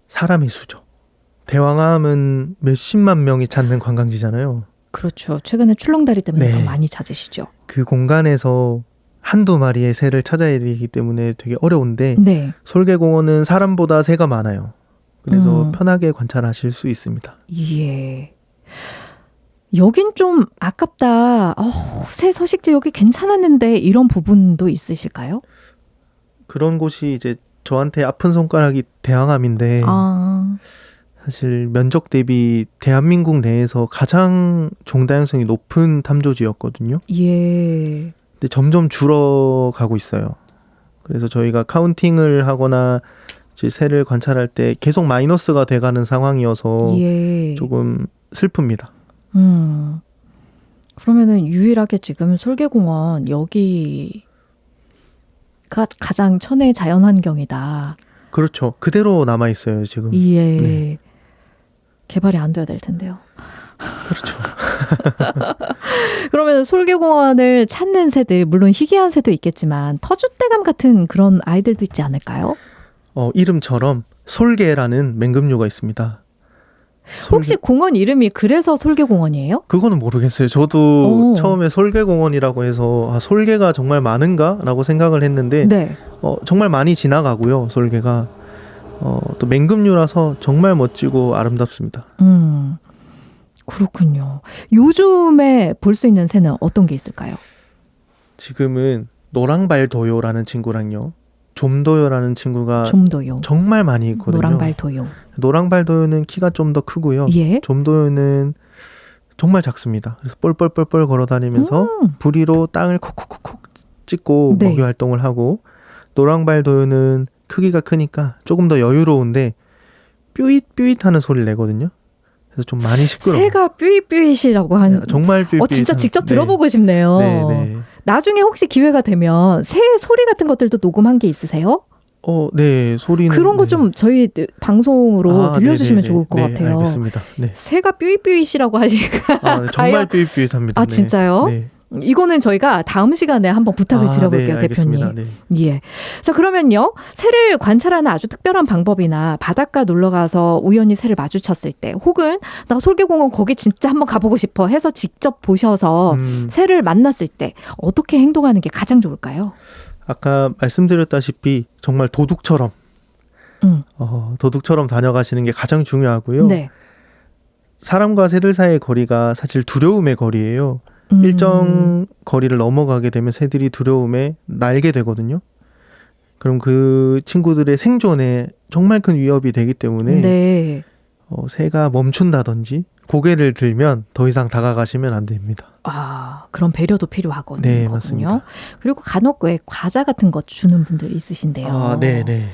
Speaker 17: 사람의 수죠. 대왕암은 몇십만 명이 찾는 관광지잖아요.
Speaker 1: 그렇죠. 최근에 출렁다리 때문에
Speaker 17: 네.
Speaker 1: 더 많이 찾으시죠.
Speaker 17: 그 공간에서 한두 마리의 새를 찾아야 되기 때문에 되게 어려운데
Speaker 1: 네.
Speaker 17: 솔개공원은 사람보다 새가 많아요. 그래서 편하게 관찰하실 수 있습니다.
Speaker 1: 예. 여긴 좀 아깝다. 새 서식지 여기 괜찮았는데 이런 부분도 있으실까요?
Speaker 17: 그런 곳이 이제 저한테 아픈 손가락이 대왕암인데 사실 면적 대비 대한민국 내에서 가장 종다양성이 높은 탐조지였거든요.
Speaker 1: 예.
Speaker 17: 근데 점점 줄어가고 있어요. 그래서 저희가 카운팅을 하거나 이제 새를 관찰할 때 계속 마이너스가 돼가는 상황이어서
Speaker 1: 예.
Speaker 17: 조금 슬픕니다.
Speaker 1: 그러면은 유일하게 지금 솔개공원 여기가 가장 천혜의 자연환경이다.
Speaker 17: 그렇죠. 그대로 남아 있어요 지금.
Speaker 1: 예.
Speaker 17: 네.
Speaker 1: 개발이 안 돼야 될 텐데요. 그렇죠. 그러면 솔개공원을 찾는 새들, 물론 희귀한 새도 있겠지만 터줏대감 같은 그런 아이들도 있지 않을까요?
Speaker 17: 이름처럼 솔개라는 맹금류가 있습니다.
Speaker 1: 혹시 공원 이름이 그래서 솔개공원이에요?
Speaker 17: 그거는 모르겠어요. 저도 처음에 솔개공원이라고 해서 솔개가 정말 많은가? 라고 생각을 했는데
Speaker 1: 네.
Speaker 17: 정말 많이 지나가고요. 솔개가. 또 맹금류라서 정말 멋지고 아름답습니다.
Speaker 1: 그렇군요. 요즘에 볼 수 있는 새는 어떤 게 있을까요?
Speaker 17: 지금은 노랑발도요라는 친구랑요. 좀도요라는 친구가
Speaker 1: 좀도요.
Speaker 17: 정말 많이 있거든요.
Speaker 1: 노랑발도요.
Speaker 17: 노랑발도요는 키가 좀 더 크고요.
Speaker 1: 예.
Speaker 17: 좀도요는 정말 작습니다. 그래서 뻘뻘뻘뻘 걸어다니면서 부리로 땅을 콕콕콕콕 찍고
Speaker 1: 네.
Speaker 17: 먹이 활동을 하고 노랑발도요는 크기가 크니까 조금 더 여유로운데 삐잇삐잇하는 소리를 내거든요. 그래서 좀 많이 시끄러워요.
Speaker 1: 새가 삐잇삐잇이라고 한
Speaker 17: 정말 삐잇삐잇.
Speaker 1: 진짜 직접 들어보고 싶네요.
Speaker 17: 네.
Speaker 1: 나중에 혹시 기회가 되면 새 소리 같은 것들도 녹음한 게 있으세요?
Speaker 17: 네, 소리는
Speaker 1: 그런 거 좀 저희 방송으로 들려주시면
Speaker 17: 네네네.
Speaker 1: 좋을 것
Speaker 17: 네,
Speaker 1: 같아요.
Speaker 17: 알겠습니다. 네.
Speaker 1: 새가 삐잇삐잇이라고 하시니까
Speaker 17: 네, 정말 삐잇삐잇합니다. 네.
Speaker 1: 진짜요?
Speaker 17: 네.
Speaker 1: 이거는 저희가 다음 시간에 한번 부탁을 드려볼게요,
Speaker 17: 네,
Speaker 1: 대표님.
Speaker 17: 알겠습니다. 네.
Speaker 1: 예. 자, 그러면요. 새를 관찰하는 아주 특별한 방법이나 바닷가 놀러 가서 우연히 새를 마주쳤을 때 혹은 나 솔개공원 거기 진짜 한번 가보고 싶어 해서 직접 보셔서 새를 만났을 때 어떻게 행동하는 게 가장 좋을까요?
Speaker 17: 아까 말씀드렸다시피 정말 도둑처럼 도둑처럼 다녀가시는 게 가장 중요하고요.
Speaker 1: 네.
Speaker 17: 사람과 새들 사이의 거리가 사실 두려움의 거리예요. 일정 거리를 넘어가게 되면 새들이 두려움에 날게 되거든요. 그럼 그 친구들의 생존에 정말 큰 위협이 되기 때문에
Speaker 1: 네.
Speaker 17: 새가 멈춘다든지 고개를 들면 더 이상 다가가시면 안 됩니다.
Speaker 1: 그런 배려도 필요하거든요.
Speaker 17: 네, 맞습니다.
Speaker 1: 그리고 간혹 왜 과자 같은 거 주는 분들 있으신데요.
Speaker 17: 네.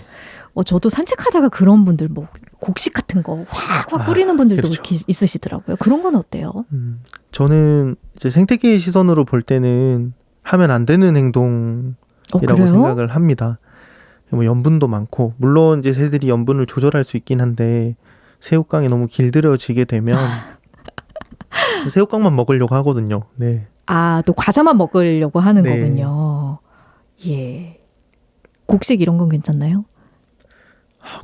Speaker 1: 저도 산책하다가 그런 분들 뭐 곡식 같은 거 확 뿌리는 분들도
Speaker 17: 그렇죠.
Speaker 1: 있으시더라고요. 그런 건 어때요?
Speaker 17: 저는 이제 생태계의 시선으로 볼 때는 하면 안 되는 행동이라고
Speaker 1: 그래요?
Speaker 17: 생각을 합니다. 뭐 염분도 많고 물론 이제 새들이 염분을 조절할 수 있긴 한데 새우깡이 너무 길들여지게 되면 새우깡만 먹으려고 하거든요. 네.
Speaker 1: 또 과자만 먹으려고 하는
Speaker 17: 네.
Speaker 1: 거군요. 예. 곡식 이런 건 괜찮나요?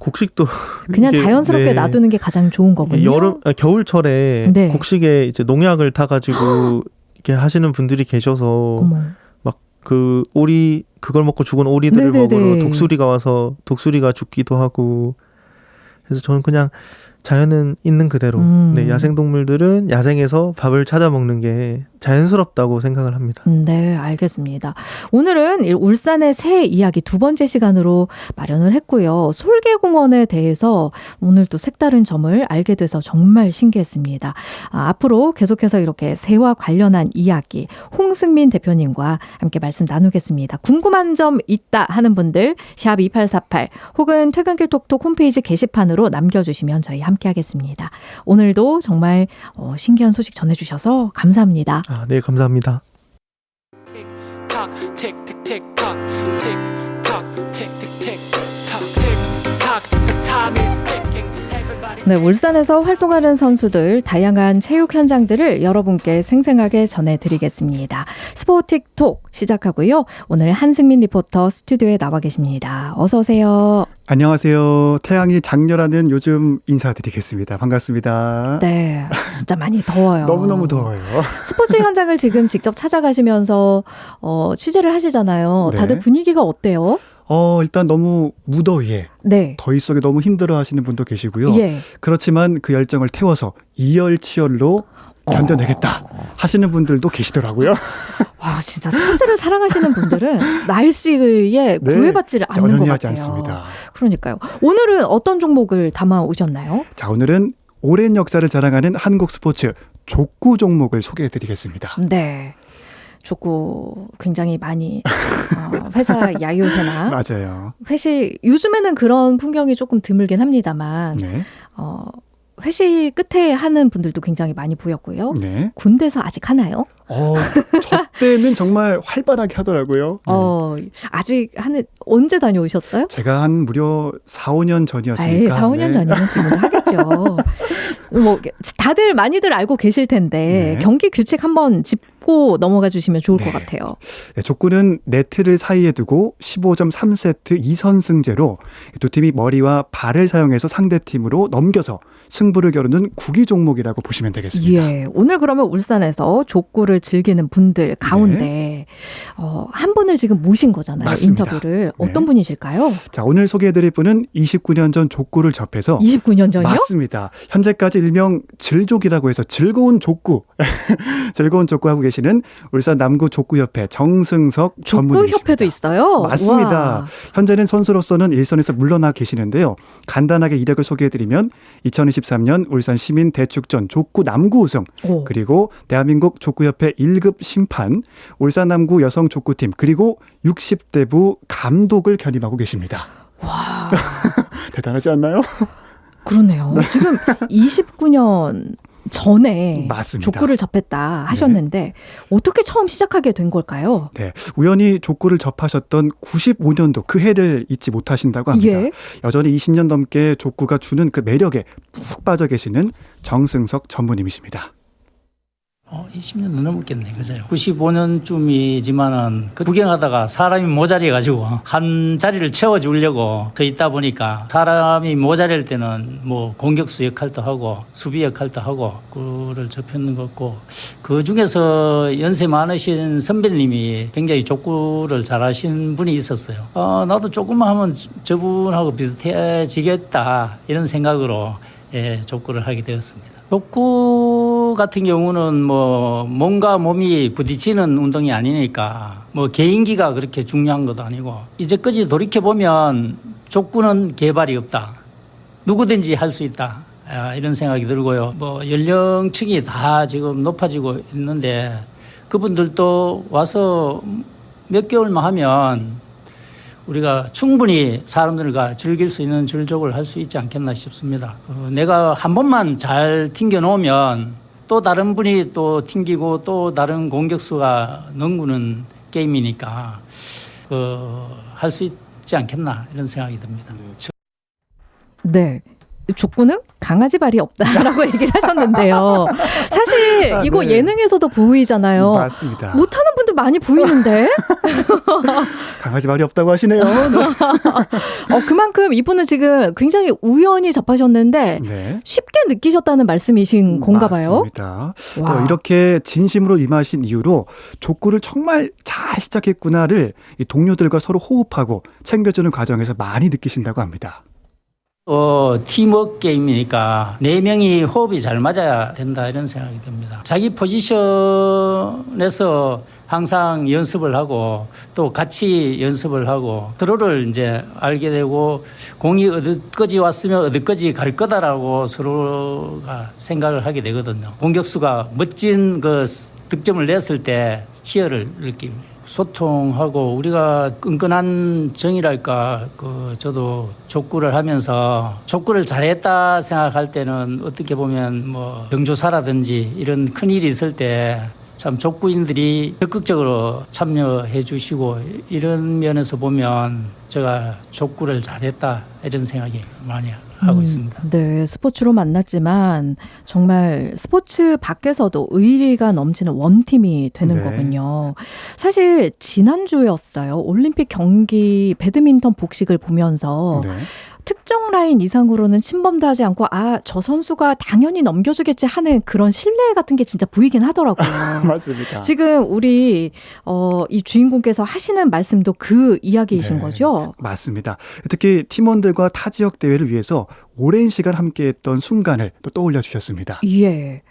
Speaker 17: 곡식도
Speaker 1: 그냥
Speaker 17: 이게,
Speaker 1: 자연스럽게
Speaker 17: 네.
Speaker 1: 놔두는 게 가장 좋은 거군요.
Speaker 17: 겨울철에
Speaker 1: 네.
Speaker 17: 곡식에 이제 농약을 타가지고 이렇게 하시는 분들이 계셔서
Speaker 1: 어머.
Speaker 17: 막 그 오리 그걸 먹고 죽은 오리들을
Speaker 1: 네네네.
Speaker 17: 먹으러 독수리가 와서 독수리가 죽기도 하고 그래서 저는 그냥 자연은 있는 그대로 네, 야생동물들은 야생에서 밥을 찾아 먹는 게 자연스럽다고 생각을 합니다.
Speaker 1: 네, 알겠습니다. 오늘은 울산의 새 이야기 두 번째 시간으로 마련을 했고요. 솔개공원에 대해서 오늘 또 색다른 점을 알게 돼서 정말 신기했습니다. 앞으로 계속해서 이렇게 새와 관련한 이야기 홍승민 대표님과 함께 말씀 나누겠습니다. 궁금한 점 있다 하는 분들 샵 2848 혹은 퇴근길 톡톡 홈페이지 게시판으로 남겨주시면 저희 함께 하겠습니다. 오늘도 정말 신기한 소식 전해주셔서 감사합니다.
Speaker 17: 네, 감사합니다.
Speaker 1: 네, 울산에서 활동하는 선수들 다양한 체육 현장들을 여러분께 생생하게 전해드리겠습니다. 스포틱톡 시작하고요. 오늘 한승민 리포터 스튜디오에 나와 계십니다. 어서 오세요.
Speaker 18: 안녕하세요. 태양이 장렬하는 요즘 인사드리겠습니다. 반갑습니다.
Speaker 1: 네, 진짜 많이 더워요.
Speaker 18: 너무너무 더워요.
Speaker 1: 스포츠 현장을 지금 직접 찾아가시면서 취재를 하시잖아요.
Speaker 18: 네.
Speaker 1: 다들 분위기가 어때요?
Speaker 18: 일단 너무 무더위에
Speaker 1: 네.
Speaker 18: 더위 속에 너무 힘들어 하시는 분도 계시고요.
Speaker 1: 예.
Speaker 18: 그렇지만 그 열정을 태워서 이열치열로 견뎌내겠다 하시는 분들도 계시더라고요.
Speaker 1: 와, 진짜 스포츠를 사랑하시는 분들은 날씨에
Speaker 18: 네,
Speaker 1: 구애받지를 않는 것
Speaker 18: 연연히
Speaker 1: 같아요.
Speaker 18: 하지 않습니다.
Speaker 1: 그러니까요. 오늘은 어떤 종목을 담아 오셨나요?
Speaker 18: 자, 오늘은 오랜 역사를 자랑하는 한국 스포츠 족구 종목을 소개해드리겠습니다.
Speaker 1: 네. 족구 굉장히 많이 회사 야유회나
Speaker 18: 맞아요.
Speaker 1: 회식 요즘에는 그런 풍경이 조금 드물긴 합니다만
Speaker 18: 네.
Speaker 1: 회식 끝에 하는 분들도 굉장히 많이 보였고요.
Speaker 18: 네.
Speaker 1: 군대에서 아직 하나요?
Speaker 18: 저 때는 정말 활발하게 하더라고요. 네.
Speaker 1: 아직 언제 다녀오셨어요?
Speaker 18: 제가 한 무려 4, 5년 전이었으니까.
Speaker 1: 4, 5년 전이면 지금 하겠죠. 뭐 다들 많이들 알고 계실 텐데
Speaker 18: 네.
Speaker 1: 경기 규칙 한번 짚고 넘어가 주시면 좋을 것 같아요.
Speaker 18: 네, 족구는 네트를 사이에 두고 15점 3세트 2선승제로 두 팀이 머리와 발을 사용해서 상대팀으로 넘겨서 승부를 겨루는 구기 종목이라고 보시면 되겠습니다.
Speaker 1: 예, 오늘 그러면 울산에서 족구를 즐기는 분들 가운데 한 분을 지금 모신 거잖아요.
Speaker 18: 맞습니다.
Speaker 1: 인터뷰를. 어떤 분이실까요?
Speaker 18: 자, 오늘 소개해드릴 분은 29년 전 족구를 접해서
Speaker 1: 29년 전이요?
Speaker 18: 맞습니다. 현재까지 일명 질족이라고 해서 즐거운 족구 즐거운 족구하고 계시는 울산 남구 족구협회 정승석 전무님이십니다.
Speaker 1: 족구협회도 있어요?
Speaker 18: 맞습니다.
Speaker 1: 우와.
Speaker 18: 현재는 선수로서는 일선에서 물러나 계시는데요. 간단하게 이력을 소개해드리면 2023년 울산 시민 대축전 족구 남구 우승, 그리고 대한민국 족구협회 1급 심판, 울산 남구 여성 족구팀, 그리고 60대부 감독을 겸임하고 계십니다.
Speaker 1: 와.
Speaker 18: 대단하지 않나요?
Speaker 1: 그러네요. 지금 29년 전에
Speaker 18: 맞습니다.
Speaker 1: 족구를 접했다 하셨는데 어떻게 처음 시작하게 된 걸까요?
Speaker 18: 네, 우연히 족구를 접하셨던 95년도 그 해를 잊지 못하신다고 합니다.
Speaker 1: 예. 여전히
Speaker 18: 여전히 20년 넘게 족구가 주는 그 매력에 푹 빠져 계시는 정승석 전무님이십니다.
Speaker 19: 20년도 넘었겠네, 그죠? 95년쯤이지만은 구경하다가 사람이 모자라가지고 한 자리를 채워주려고 서 있다 보니까 사람이 모자랄 때는 뭐 공격수 역할도 하고 수비 역할도 하고 그를 접했는 것 같고 그 중에서 연세 많으신 선배님이 굉장히 족구를 잘하신 분이 있었어요. 나도 조금만 하면 저분하고 비슷해지겠다 이런 생각으로 족구를 하게 되었습니다. 족구 같은 경우는 뭐 몸과 몸이 부딪히는 운동이 아니니까 뭐 개인기가 그렇게 중요한 것도 아니고 이제까지 돌이켜보면 족구는 개발이 없다. 누구든지 할 수 있다. 이런 생각이 들고요. 뭐 연령층이 다 지금 높아지고 있는데 그분들도 와서 몇 개월만 하면 우리가 충분히 사람들과 즐길 수 있는 즐족을 할 수 있지 않겠나 싶습니다. 내가 한 번만 잘 튕겨 놓으면 또 다른 분이 또 튕기고 또 다른 공격수가 넘구는 게임이니까 할 수 있지 않겠나 이런 생각이 듭니다.
Speaker 1: 네. 족구는 강아지 발이 없다라고 얘기를 하셨는데요. 사실 이거
Speaker 18: 네.
Speaker 1: 예능에서도 보이잖아요.
Speaker 18: 맞습니다.
Speaker 1: 못하는 분들 많이 보이는데.
Speaker 18: 강아지 말이 없다고 하시네요. 네.
Speaker 1: 그만큼 이분은 지금 굉장히 우연히 접하셨는데
Speaker 18: 네.
Speaker 1: 쉽게 느끼셨다는 말씀이신 건가 봐요.
Speaker 18: 맞습니다. 또 이렇게 진심으로 임하신 이유로 족구를 정말 잘 시작했구나를 이 동료들과 서로 호흡하고 챙겨주는 과정에서 많이 느끼신다고 합니다.
Speaker 19: 팀워크 게임이니까 4명이 호흡이 잘 맞아야 된다 이런 생각이 듭니다. 자기 포지션에서 항상 연습을 하고 또 같이 연습을 하고 서로를 이제 알게 되고 공이 어디까지 왔으면 어디까지 갈 거다라고 서로가 생각을 하게 되거든요. 공격수가 멋진 그 득점을 냈을 때 희열을 느낍니다. 소통하고 우리가 끈끈한 정이랄까 저도 족구를 하면서 족구를 잘했다 생각할 때는 어떻게 보면 뭐 경조사라든지 이런 큰 일이 있을 때 참 족구인들이 적극적으로 참여해 주시고 이런 면에서 보면 제가 족구를 잘했다 이런 생각이 많이 하고 있습니다.
Speaker 1: 네, 스포츠로 만났지만 정말 스포츠 밖에서도 의리가 넘치는 원팀이 되는 거군요. 사실 지난주였어요. 올림픽 경기 배드민턴 복식을 보면서 특정 라인 이상으로는 침범도 하지 않고 저 선수가 당연히 넘겨주겠지 하는 그런 신뢰 같은 게 진짜 보이긴 하더라고요.
Speaker 18: 맞습니다.
Speaker 1: 지금 우리 이 주인공께서 하시는 말씀도 그 이야기이신 거죠?
Speaker 18: 맞습니다. 특히 팀원들과 타 지역 대회를 위해서 오랜 시간 함께했던 순간을 또 떠올려 주셨습니다.
Speaker 1: 예.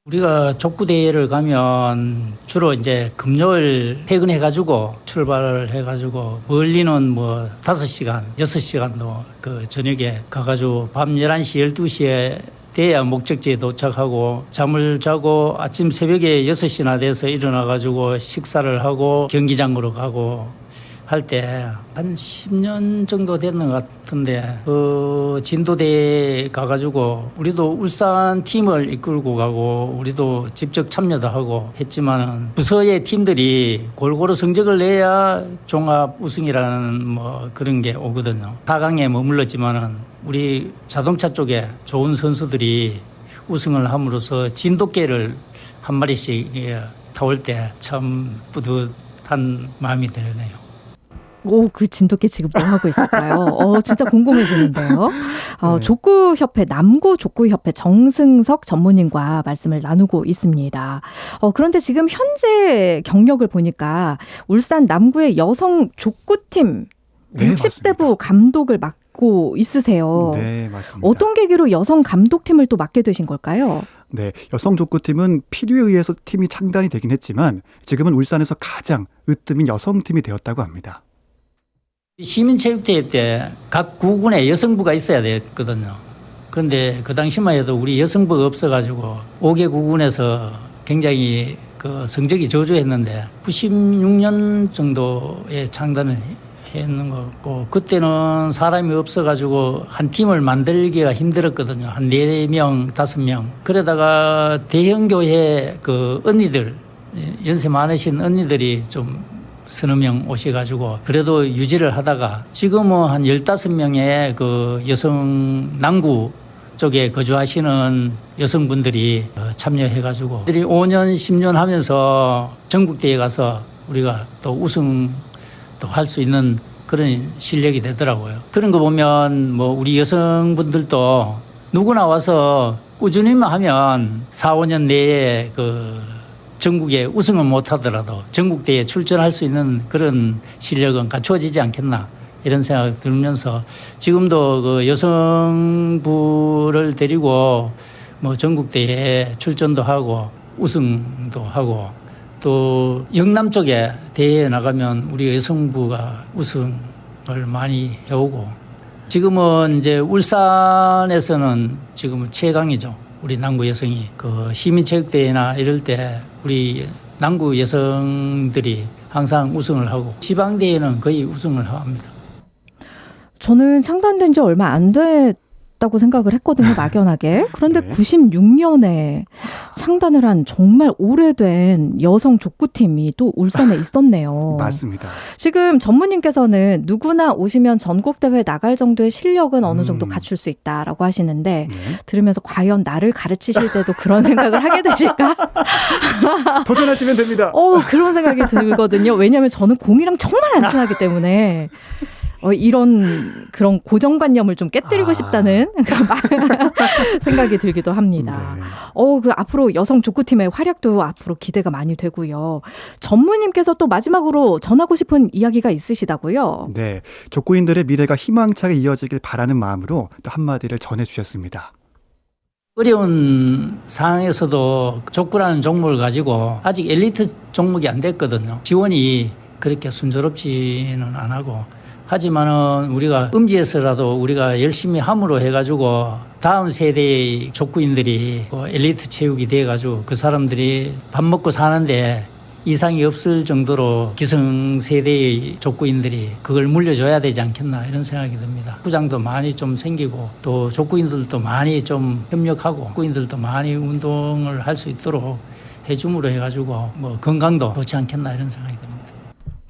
Speaker 19: 우리가 족구 대회를 가면 주로 이제 금요일 퇴근해가지고 출발을 해가지고 멀리는 뭐 5시간, 6시간도 그 저녁에 가가지고 밤 11시, 12시에 돼야 목적지에 도착하고 잠을 자고 아침 새벽에 6시나 돼서 일어나가지고 식사를 하고 경기장으로 가고 할 때 한 10년 정도 됐는 것 같은데 진도대에 가가지고 우리도 울산 팀을 이끌고 가고 우리도 직접 참여도 하고 했지만은 부서의 팀들이 골고루 성적을 내야 종합 우승이라는 뭐 그런 게 오거든요. 4강에 머물렀지만은 우리 자동차 쪽에 좋은 선수들이 우승을 함으로써 진돗개를 한 마리씩 타올 때 참 뿌듯한 마음이 드네요.
Speaker 1: 그 진돗개 지금 뭐 하고 있을까요? 진짜 궁금해지는데요. 족구협회, 남구족구협회 정승석 전무님과 말씀을 나누고 있습니다. 그런데 지금 현재 경력을 보니까 울산 남구의 여성 족구팀 60대부 감독을 맡고 있으세요.
Speaker 18: 네, 맞습니다.
Speaker 1: 어떤 계기로 여성 감독팀을 또 맡게 되신 걸까요?
Speaker 18: 네, 여성 족구팀은 필요에 의해서 팀이 창단이 되긴 했지만 지금은 울산에서 가장 으뜸인 여성팀이 되었다고 합니다.
Speaker 19: 시민체육대회 때 각 구군에 여성부가 있어야 됐거든요. 그런데 그 당시만 해도 우리 여성부가 없어가지고 5개 구군에서 굉장히 그 성적이 저조했는데 96년 정도에 창단을 했는 것 같고 그때는 사람이 없어가지고 한 팀을 만들기가 힘들었거든요. 한 4명, 5명. 그러다가 대형교회 그 언니들, 연세 많으신 언니들이 좀 서너 명 오셔가지고 그래도 유지를 하다가 지금은 한 15명의 그 여성 남구 쪽에 거주하시는 여성분들이 참여해가지고 5년, 10년 하면서 전국대회 가서 우리가 또 우승도 할 수 있는 그런 실력이 되더라고요. 그런 거 보면 뭐 우리 여성분들도 누구나 와서 꾸준히만 하면 4, 5년 내에 그 전국에 우승은 못하더라도 전국대회에 출전할 수 있는 그런 실력은 갖추어지지 않겠나 이런 생각이 들면서 지금도 그 여성부를 데리고 뭐 전국대회에 출전도 하고 우승도 하고 또 영남 쪽에 대회에 나가면 우리 여성부가 우승을 많이 해오고 지금은 이제 울산에서는 지금은 최강이죠. 우리 남구 여성이 그 시민체육대회나 이럴 때 우리 남구 여성들이 항상 우승을 하고 지방대회는 거의 우승을 합니다.
Speaker 1: 저는 창단된 지 얼마 안 됐다고 없다고 생각을 했거든요, 막연하게. 그런데
Speaker 18: 네.
Speaker 1: 96년에 창단을 한 정말 오래된 여성 족구팀이 또 울산에 있었네요.
Speaker 18: 맞습니다.
Speaker 1: 지금 전무님께서는 누구나 오시면 전국대회 나갈 정도의 실력은 어느 정도 갖출 수 있다라고 하시는데 들으면서 과연 나를 가르치실 때도 그런 생각을 하게 되실까?
Speaker 18: 도전하시면 됩니다.
Speaker 1: 그런 생각이 들거든요. 왜냐하면 저는 공이랑 정말 안 친하기 때문에 이런 그런 고정관념을 좀 깨뜨리고 싶다는 생각이 들기도 합니다. 그 앞으로 여성 족구팀의 활약도 앞으로 기대가 많이 되고요. 전무님께서 또 마지막으로 전하고 싶은 이야기가 있으시다고요?
Speaker 18: 네, 족구인들의 미래가 희망차게 이어지길 바라는 마음으로 또 한마디를 전해주셨습니다.
Speaker 19: 어려운 상황에서도 족구라는 종목을 가지고 아직 엘리트 종목이 안 됐거든요. 지원이 그렇게 순조롭지는 안 하고 하지만은 우리가 음지에서라도 우리가 열심히 함으로 해가지고 다음 세대의 족구인들이 엘리트 체육이 돼가지고 그 사람들이 밥 먹고 사는데 이상이 없을 정도로 기성세대의 족구인들이 그걸 물려줘야 되지 않겠나 이런 생각이 듭니다. 구장도 많이 좀 생기고 또 족구인들도 많이 좀 협력하고 족구인들도 많이 운동을 할 수 있도록 해줌으로 해가지고 건강도 좋지 않겠나 이런 생각이 듭니다.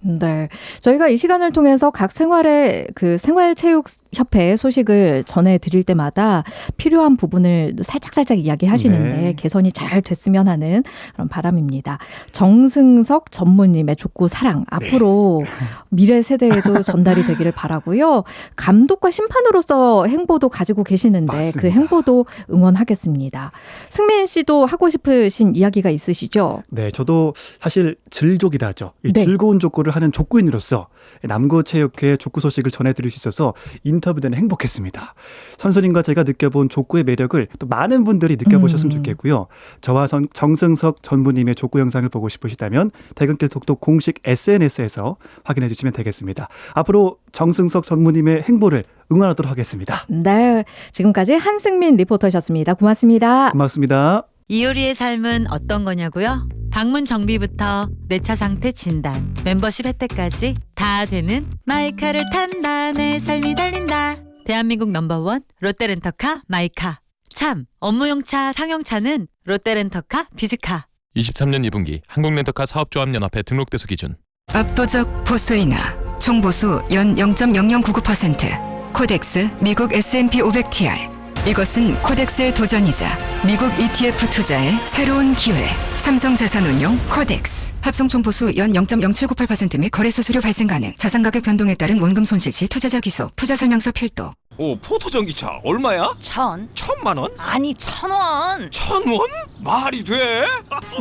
Speaker 1: 네. 저희가 이 시간을 통해서 각 생활의 생활체육협회 소식을 전해드릴 때마다 필요한 부분을 살짝살짝 이야기하시는데
Speaker 20: 네.
Speaker 1: 개선이 잘 됐으면 하는 그런 바람입니다. 정승석 전무님의 족구 사랑 앞으로 미래 세대에도 전달이 되기를 바라고요. 감독과 심판으로서 행보도 가지고 계시는데
Speaker 18: 맞습니다.
Speaker 1: 그 행보도 응원하겠습니다. 승민 씨도 하고 싶으신 이야기가 있으시죠?
Speaker 18: 네, 저도 사실 즐족이라죠. 이
Speaker 1: 네.
Speaker 18: 즐거운 족구를 하는 족구인으로서 남구체육회 족구 소식을 전해드릴 수 있어서 인터뷰 때는 행복했습니다. 선수님과 제가 느껴본 족구의 매력을 또 많은 분들이 느껴보셨으면 좋겠고요. 저와 정승석 전무님의 족구 영상을 보고 싶으시다면 퇴근길 톡톡 공식 SNS에서 확인해 주시면 되겠습니다. 앞으로 정승석 전무님의 행보를 응원하도록 하겠습니다.
Speaker 1: 네, 지금까지 한승민 리포터셨습니다. 고맙습니다.
Speaker 18: 고맙습니다.
Speaker 21: 이효리의 삶은 어떤 거냐고요? 방문 정비부터 내차 상태 진단, 멤버십 혜택까지 다 되는 마이카를 탄다. 내 삶이 달린다. 대한민국 넘버원 롯데렌터카 마이카. 참, 업무용차, 상용차는 롯데렌터카 비즈카.
Speaker 22: 23년 2분기 한국렌터카 사업조합연합회 등록대수 기준.
Speaker 23: 압도적 보수인하, 총보수 연 0.0099%, 코덱스 미국 S&P 500TR. 이것은 코덱스의 도전이자 미국 ETF 투자의 새로운 기회. 삼성자산운용 코덱스. 합성 총보수 연 0.0798% 및 거래 수수료 발생 가능. 자산가격 변동에 따른 원금 손실 시 투자자 귀속. 투자설명서 필도.
Speaker 3: 오, 포토전기차 얼마야? 1,000만 원?
Speaker 21: 아니 1,000원.
Speaker 3: 1,000원? 말이 돼?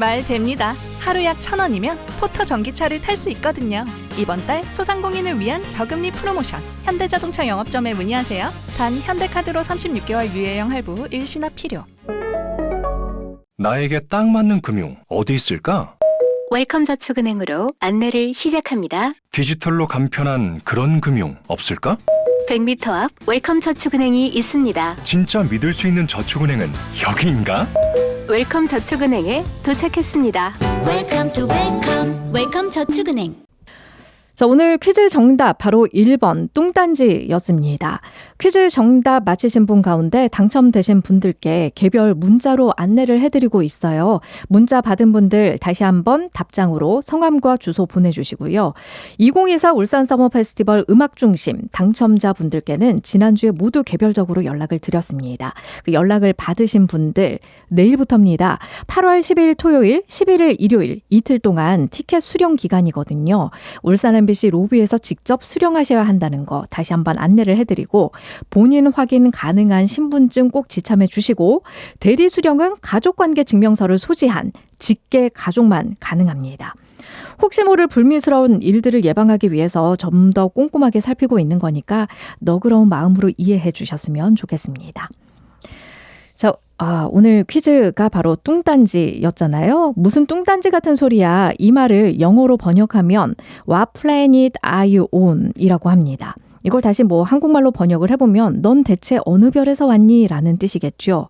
Speaker 24: 말 됩니다. 하루 약 1,000원이면 포터 전기차를 탈 수 있거든요. 이번 달 소상공인을 위한 저금리 프로모션. 현대자동차 영업점에 문의하세요. 단 현대카드로 36개월 유예형 할부 후 일시납 필요.
Speaker 25: 나에게 딱 맞는 금융 어디 있을까?
Speaker 26: 웰컴저축은행으로 안내를 시작합니다.
Speaker 25: 디지털로 간편한 그런 금융 없을까?
Speaker 26: 100m 앞 웰컴저축은행이 있습니다.
Speaker 25: 진짜 믿을 수 있는 저축은행은 여기인가?
Speaker 26: 웰컴저축은행에 도착했습니다.
Speaker 27: Welcome to Welcome. 웰컴저축은행.
Speaker 1: 자, 오늘 퀴즈 정답 바로 1번 뚱딴지였습니다. 퀴즈 정답 맞히신 분 가운데 당첨되신 분들께 개별 문자로 안내를 해드리고 있어요. 문자 받은 분들 다시 한번 답장으로 성함과 주소 보내주시고요. 2024 울산 서머 페스티벌 음악중심 당첨자분들께는 지난주에 모두 개별적으로 연락을 드렸습니다. 그 연락을 받으신 분들 내일부터입니다. 8월 10일 토요일, 11일 일요일 이틀 동안 티켓 수령 기간이거든요. 울산 MBC 로비에서 직접 수령하셔야 한다는 거 다시 한번 안내를 해드리고 본인 확인 가능한 신분증 꼭 지참해 주시고 대리 수령은 가족관계 증명서를 소지한 직계 가족만 가능합니다. 혹시 모를 불미스러운 일들을 예방하기 위해서 좀 더 꼼꼼하게 살피고 있는 거니까 너그러운 마음으로 이해해 주셨으면 좋겠습니다. 자, 오늘 퀴즈가 바로 뚱딴지였잖아요. 무슨 뚱딴지 같은 소리야. 이 말을 영어로 번역하면 What planet are you on? 이라고 합니다. 이걸 다시 한국말로 번역을 해보면 넌 대체 어느 별에서 왔니? 라는 뜻이겠죠.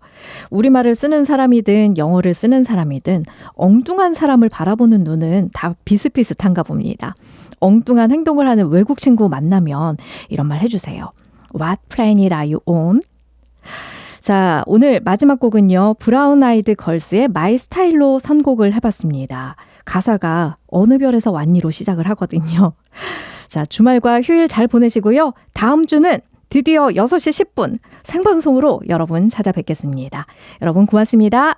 Speaker 1: 우리말을 쓰는 사람이든 영어를 쓰는 사람이든 엉뚱한 사람을 바라보는 눈은 다 비슷비슷한가 봅니다. 엉뚱한 행동을 하는 외국 친구 만나면 이런 말 해주세요. What planet are you on? 자, 오늘 마지막 곡은요. 브라운 아이드 걸스의 마이 스타일로 선곡을 해봤습니다. 가사가 어느 별에서 왔니로 시작을 하거든요. 자, 주말과 휴일 잘 보내시고요. 다음 주는 드디어 6시 10분 생방송으로 여러분 찾아뵙겠습니다. 여러분 고맙습니다.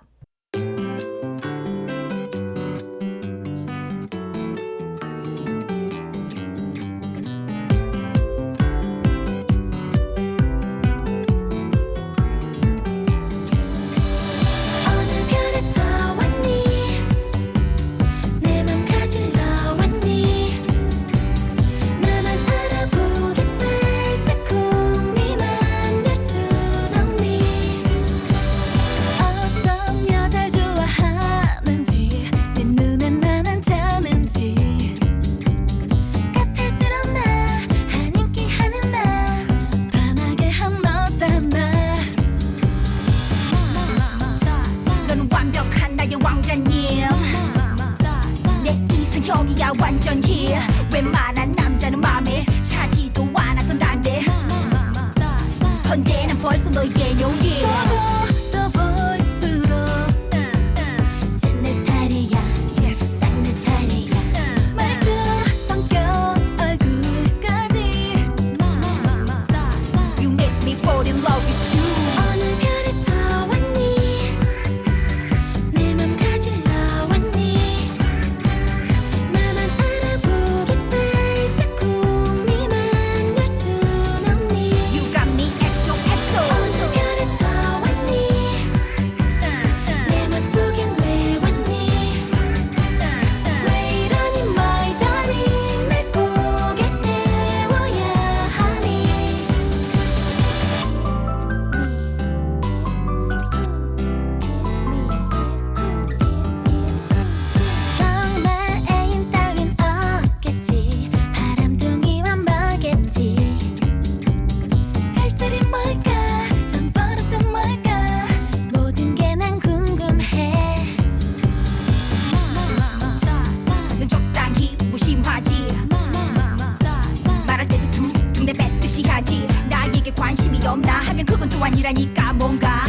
Speaker 4: 없나 하면 그건 또 아니라니까 뭔가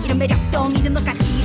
Speaker 4: 이런 매력도 믿는 것 같이